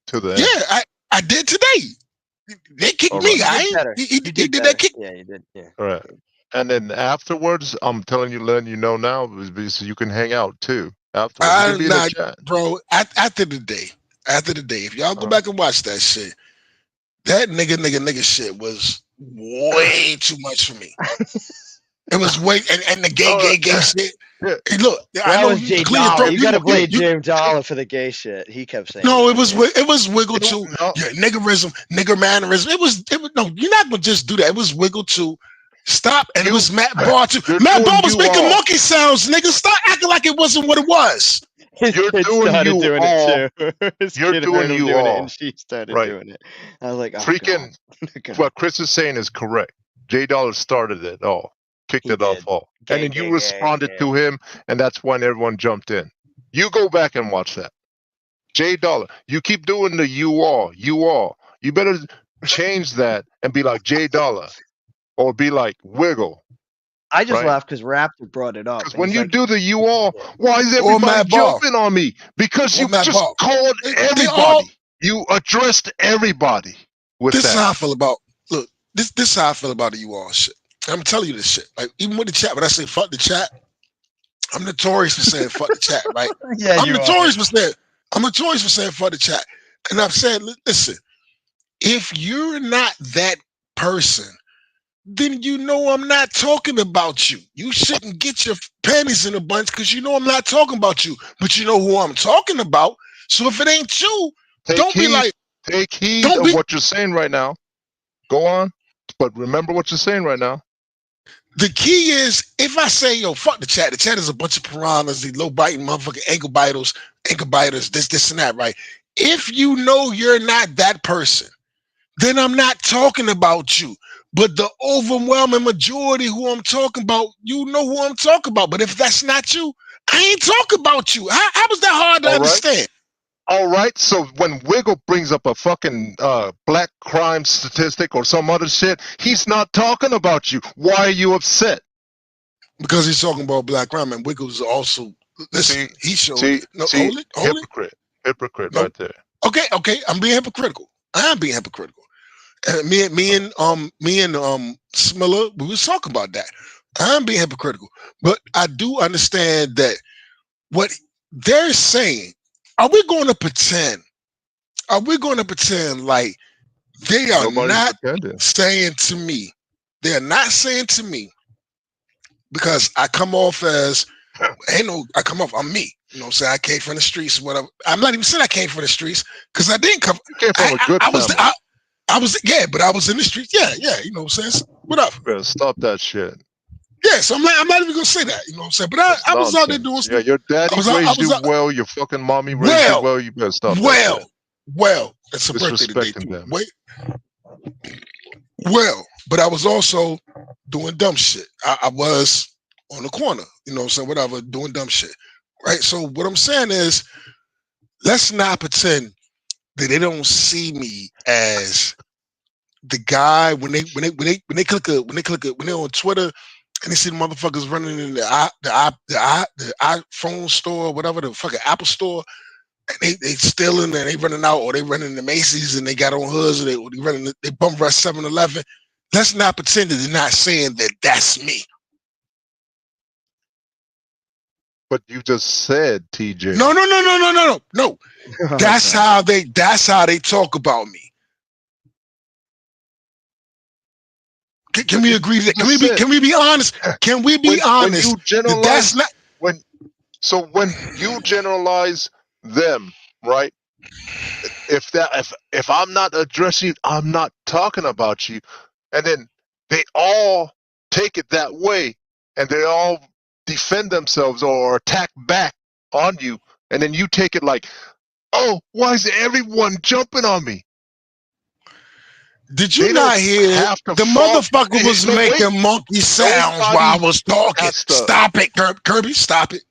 S2: to the end.
S1: Yeah, I did today. They kicked me. He did that kick.
S3: Yeah, he did. Yeah.
S2: All right. And then afterwards, I'm letting you know now, so you can hang out too. Afterwards,
S1: bro. After the day, if y'all go back and watch that shit, that nigga shit was way too much for me. It was way and the gay shit.
S3: Yeah. Hey, look, I know you gotta blame James Dollar for the gay shit. He kept saying.
S1: No, it was wiggle too. Yeah, niggerism, nigger mannerism. It was no. You're not gonna just do that. It was wiggle too. Stop, and it was Matt Barr too. Matt Barr was making monkey sounds, nigga. Stop acting like it wasn't what it was.
S2: You're doing it too. You're doing you all.
S3: And she started doing it. I was like, oh,
S2: freaking.
S3: God.
S2: What Chris is saying is correct. J Dollar started it all, kicked it off all, and then you responded to him, and that's when everyone jumped in. You go back and watch that. J Dollar, you keep doing the you all. You better change that and be like J Dollar, or be like Wiggle.
S3: I just
S2: Right.
S3: laughed because Raptor brought it up.
S2: Because
S3: and
S2: when
S3: he's
S2: you
S3: like,
S2: do the you all,
S3: Yeah.
S2: why is
S1: Or
S2: everybody
S1: Matt Ball.
S2: jumping on me? Because
S1: Or
S2: you
S1: Matt
S2: just
S1: Ball.
S2: called
S1: They
S2: everybody.
S1: all.
S2: You addressed everybody with
S1: This is
S2: that.
S1: how I feel about. Look, this is how I feel about the you all shit. I'm telling you this shit. Like even with the chat, when I say fuck the chat, I'm notorious for saying fuck the chat. Right?
S3: Yeah,
S1: I'm
S3: you
S1: notorious for saying. I'm notorious for saying fuck the chat. And I've said, listen, if you're not that person, then you know I'm not talking about you. You shouldn't get your panties in a bunch because you know I'm not talking about you. But you know who I'm talking about. So if it ain't you,
S2: Take
S1: don't be
S2: heed.
S1: like,
S2: Take heed
S1: don't
S2: of
S1: be.
S2: what you're saying right now. Go on. But remember what you're saying right now.
S1: The key is if I say, yo, fuck the chat is a bunch of piranhas, these low biting motherfucking ankle biters, this and that, right? If you know you're not that person, then I'm not talking about you. But the overwhelming majority who I'm talking about, you know who I'm talking about. But if that's not you, I ain't talking about you. How was that hard to
S2: All right.
S1: understand?
S2: All right. So when Wiggle brings up a fucking black crime statistic or some other shit, he's not talking about you. Why are you upset?
S1: Because he's talking about black crime, and Wiggles also, listen, he showed it. No, hold it.
S2: Hypocrite
S1: No.
S2: right there.
S1: Okay, I'm being hypocritical. I am being hypocritical. And me and Smilla, we was talking about that. I'm being hypocritical, but I do understand that what they're saying. Are we going to pretend? Are we going to pretend like they are
S2: Nobody's
S1: not
S2: pretending.
S1: saying to me? They are not saying to me because I come off as I come off. I'm me. You know what I'm saying? I came from the streets. Whatever. I'm not even saying I came from the streets because I didn't come.
S2: You came from a good family.
S1: I was, yeah, but I was in the streets. Yeah, you know what I'm saying? What up?
S2: Better stop that shit.
S1: Yeah, so I'm not even gonna say that. You know what I'm saying? But I was out there doing
S2: Yeah, your daddy raised you well. Your fucking mommy raised you well. You better stop that shit.
S1: Well, it's a birthday today
S2: Disrespecting
S1: too.
S2: them.
S1: Wait. Well, but I was also doing dumb shit. I was on the corner, you know what I'm saying? Whatever, doing dumb shit. Right? So what I'm saying is, let's not pretend that they don't see me as the guy when they click when they're on Twitter and they see the motherfuckers running in the iPhone store, whatever, the fucking Apple store, and they stealing and they running out, or they running the Macy's and they got on hoods, or they running they bum rush 7-Eleven. Let's not pretend that they're not saying that that's me.
S2: But you just said, TJ.
S1: No. That's how they talk about me. Can we agree to that? Can we be honest? Can we be honest?
S2: When you generalize, when you generalize them, right? If I'm not addressing you, I'm not talking about you, and then they all take it that way, and they all defend themselves or attack back on you, and then you take it like, oh, why is everyone jumping on me?
S1: Did you not hear the motherfucker was making monkey sounds while I was talking? Stop it, Kirby. Stop it.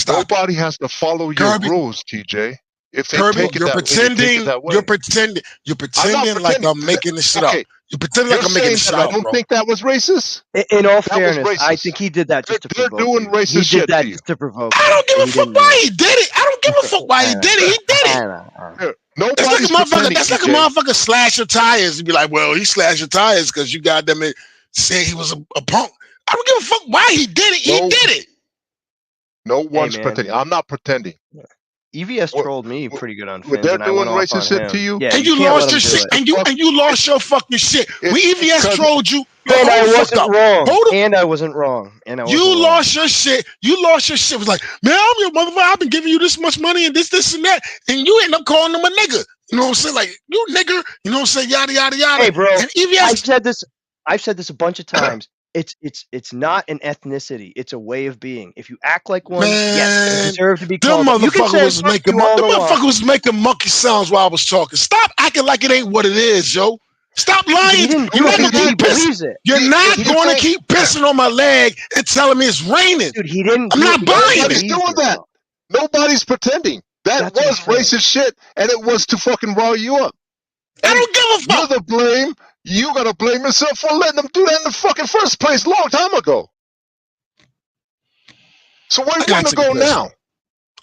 S2: Nobody has to follow your rules, TJ. If they take it
S1: you're
S2: that
S1: pretending,
S2: way,
S1: you're pretending like I'm making this shit up. You're pretending like I'm making this shit up.
S2: I don't think that was racist.
S3: In all fairness, I think he did that just to provoke
S2: They're doing racist
S3: shit. He did that just to provoke.
S1: I don't give a fuck why he did it. I don't give a fuck why he did it. He did it.
S2: Nobody's pretending.
S1: That's like a motherfucker slash your tires and be like, well, he slashed your tires because you got them and say he was a punk. I don't give a fuck why he did it. He did it.
S2: No one's pretending. I'm not pretending.
S3: EVS trolled me pretty good on Fins.
S2: They're doing racist shit to you,
S3: yeah,
S1: and you lost your shit, and you lost your fucking shit. When EVS trolled you,
S3: and I wasn't wrong. And I wasn't wrong.
S1: You lost your shit. You lost your shit. It was like, man, I'm your motherfucker. I've been giving you this much money and this and that, and you end up calling them a nigga. You know what I'm saying? Like, you nigger. You know what I'm saying? Yada yada yada.
S3: Hey, bro.
S1: And EVS,
S3: I've said this a bunch of times. It's not an ethnicity. It's a way of being. If you act like one, yes, you deserve to be called.
S1: Them motherfucker was making monkey sounds while I was talking. Stop acting like it ain't what it is, yo. Stop lying. You're not going to keep pissing. You're not going to keep pissing on my leg and telling me it's raining.
S3: Dude, he didn't.
S1: I'm not buying it.
S2: Nobody's doing that. Nobody's pretending. That was racist shit, and it was to fucking rile you up.
S1: I don't give a fuck.
S2: You're the blame. You gotta blame yourself for letting them do that in the fucking first place, long time ago. So where
S1: I
S2: you
S1: gotta
S2: want to
S1: take a
S2: go
S1: piss.
S2: now?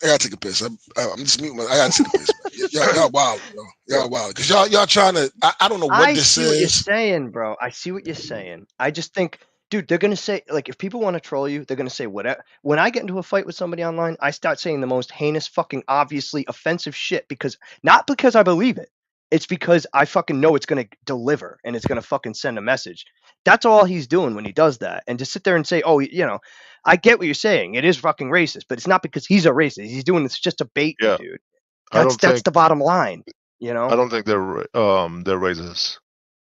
S1: I gotta take a piss. I'm just muting. I gotta take a piss. Y'all wild, bro. Y'all wild. Cause y'all trying to. I don't know what
S3: I
S1: this
S3: see what you're
S1: is.
S3: saying, bro. I see what you're saying. I just think, dude, they're gonna say, like, if people want to troll you, they're gonna say whatever. When I get into a fight with somebody online, I start saying the most heinous, fucking obviously offensive shit not because I believe it. It's because I fucking know it's gonna deliver and it's gonna fucking send a message. That's all he's doing when he does that. And to sit there and say, oh, I get what you're saying. It is fucking racist, but it's not because he's a racist. He's doing this just to bait you,
S2: Yeah,
S3: dude.
S2: I
S3: That's
S2: don't think
S3: the bottom line.
S2: I don't think they're racist.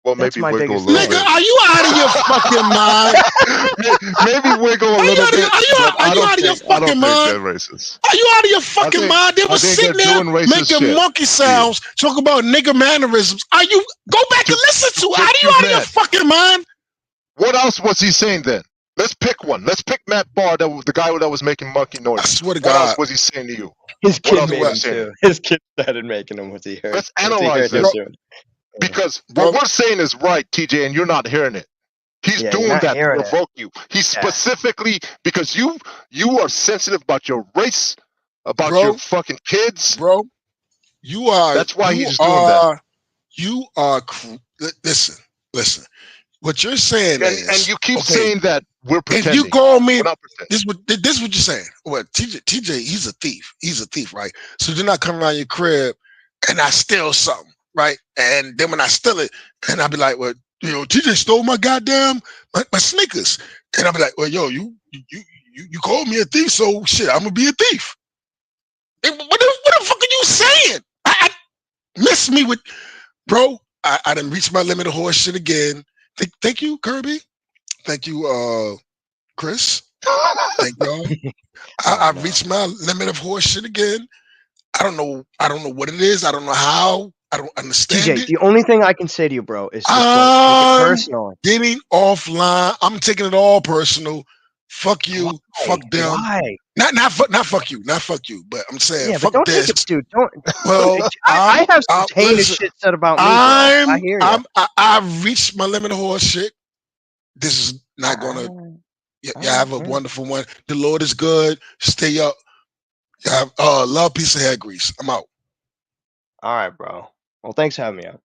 S2: Well,
S3: That's
S2: maybe
S3: my
S2: wiggle a
S3: biggest
S2: little
S1: Nigga,
S2: bit.
S1: are you out of your fucking mind?
S2: Maybe wiggle a
S1: Are you
S2: little
S1: out of,
S2: bit, but
S1: are you out of your
S2: I don't
S1: fucking
S2: think
S1: mind?
S2: they're racist.
S1: Are you out of your fucking mind? They
S2: I
S1: was
S2: think
S1: sitting
S2: they're
S1: there
S2: doing racist
S1: making
S2: shit.
S1: monkey sounds, talking about nigga mannerisms. Are you go back and listen to it? Are
S2: get
S1: you
S2: you
S1: out of your
S2: mad.
S1: fucking mind?
S2: What else was he saying then? Let's pick one. Let's pick Matt Barr, the guy that was making monkey
S1: I
S2: noises.
S1: swear to
S2: What else
S1: God.
S2: was he saying to you?
S3: His
S2: What
S3: kid
S2: else
S3: made
S2: was
S3: him
S2: he saying?
S3: too. His kid started making him what he heard.
S2: Let's
S3: What he
S2: analyze
S3: heard him
S2: this.
S3: doing.
S2: Because
S1: Bro.
S2: what we're saying is right, TJ, and you're not hearing it. He's
S3: Yeah, you're
S2: doing
S3: not
S2: that to
S3: hearing it.
S2: provoke you. He's specifically because you are sensitive about your race, about your fucking kids.
S1: Bro, you are.
S2: That's why
S1: you
S2: he's doing
S1: are.
S2: that.
S1: You are. Listen. What you're saying is,
S2: And you keep
S1: okay,
S2: saying that we're pretending.
S1: if you call me,
S2: We're not pretending.
S1: this is what you're saying. Well, TJ, he's a thief. He's a thief, right? So you're not coming around your crib and I steal something, right? And then when I steal it, and I'll be like, well, TJ stole my goddamn my sneakers, and I'll be like, well, yo, you called me a thief, so shit, I'm gonna be a thief. And what the fuck are you saying? I miss me with, bro. I done reached my limit of horse shit again. Thank you, Kirby. Thank you, Chris. Thank y'all. I've reached my limit of horse shit again. I don't know what it is. I don't know how. I don't understand
S3: TJ,
S1: it.
S3: the only thing I can say to you, bro, is just don't take it personal.
S1: Getting offline. I'm taking it all personal. Fuck you. Fuck them.
S3: Why?
S1: Not fuck you. Not fuck you. But I'm saying
S3: Yeah,
S1: fuck
S3: but don't
S1: this.
S3: take it, dude. Don't.
S1: Well,
S3: I have some heinous
S1: listen,
S3: shit said about me, bro. I hear you.
S1: I've reached my limit of horse shit. This is not gonna. You have a wonderful one. The Lord is good. Stay up. You have love, peace, and hair grease. I'm out.
S3: All right, bro. Well, thanks for having me out.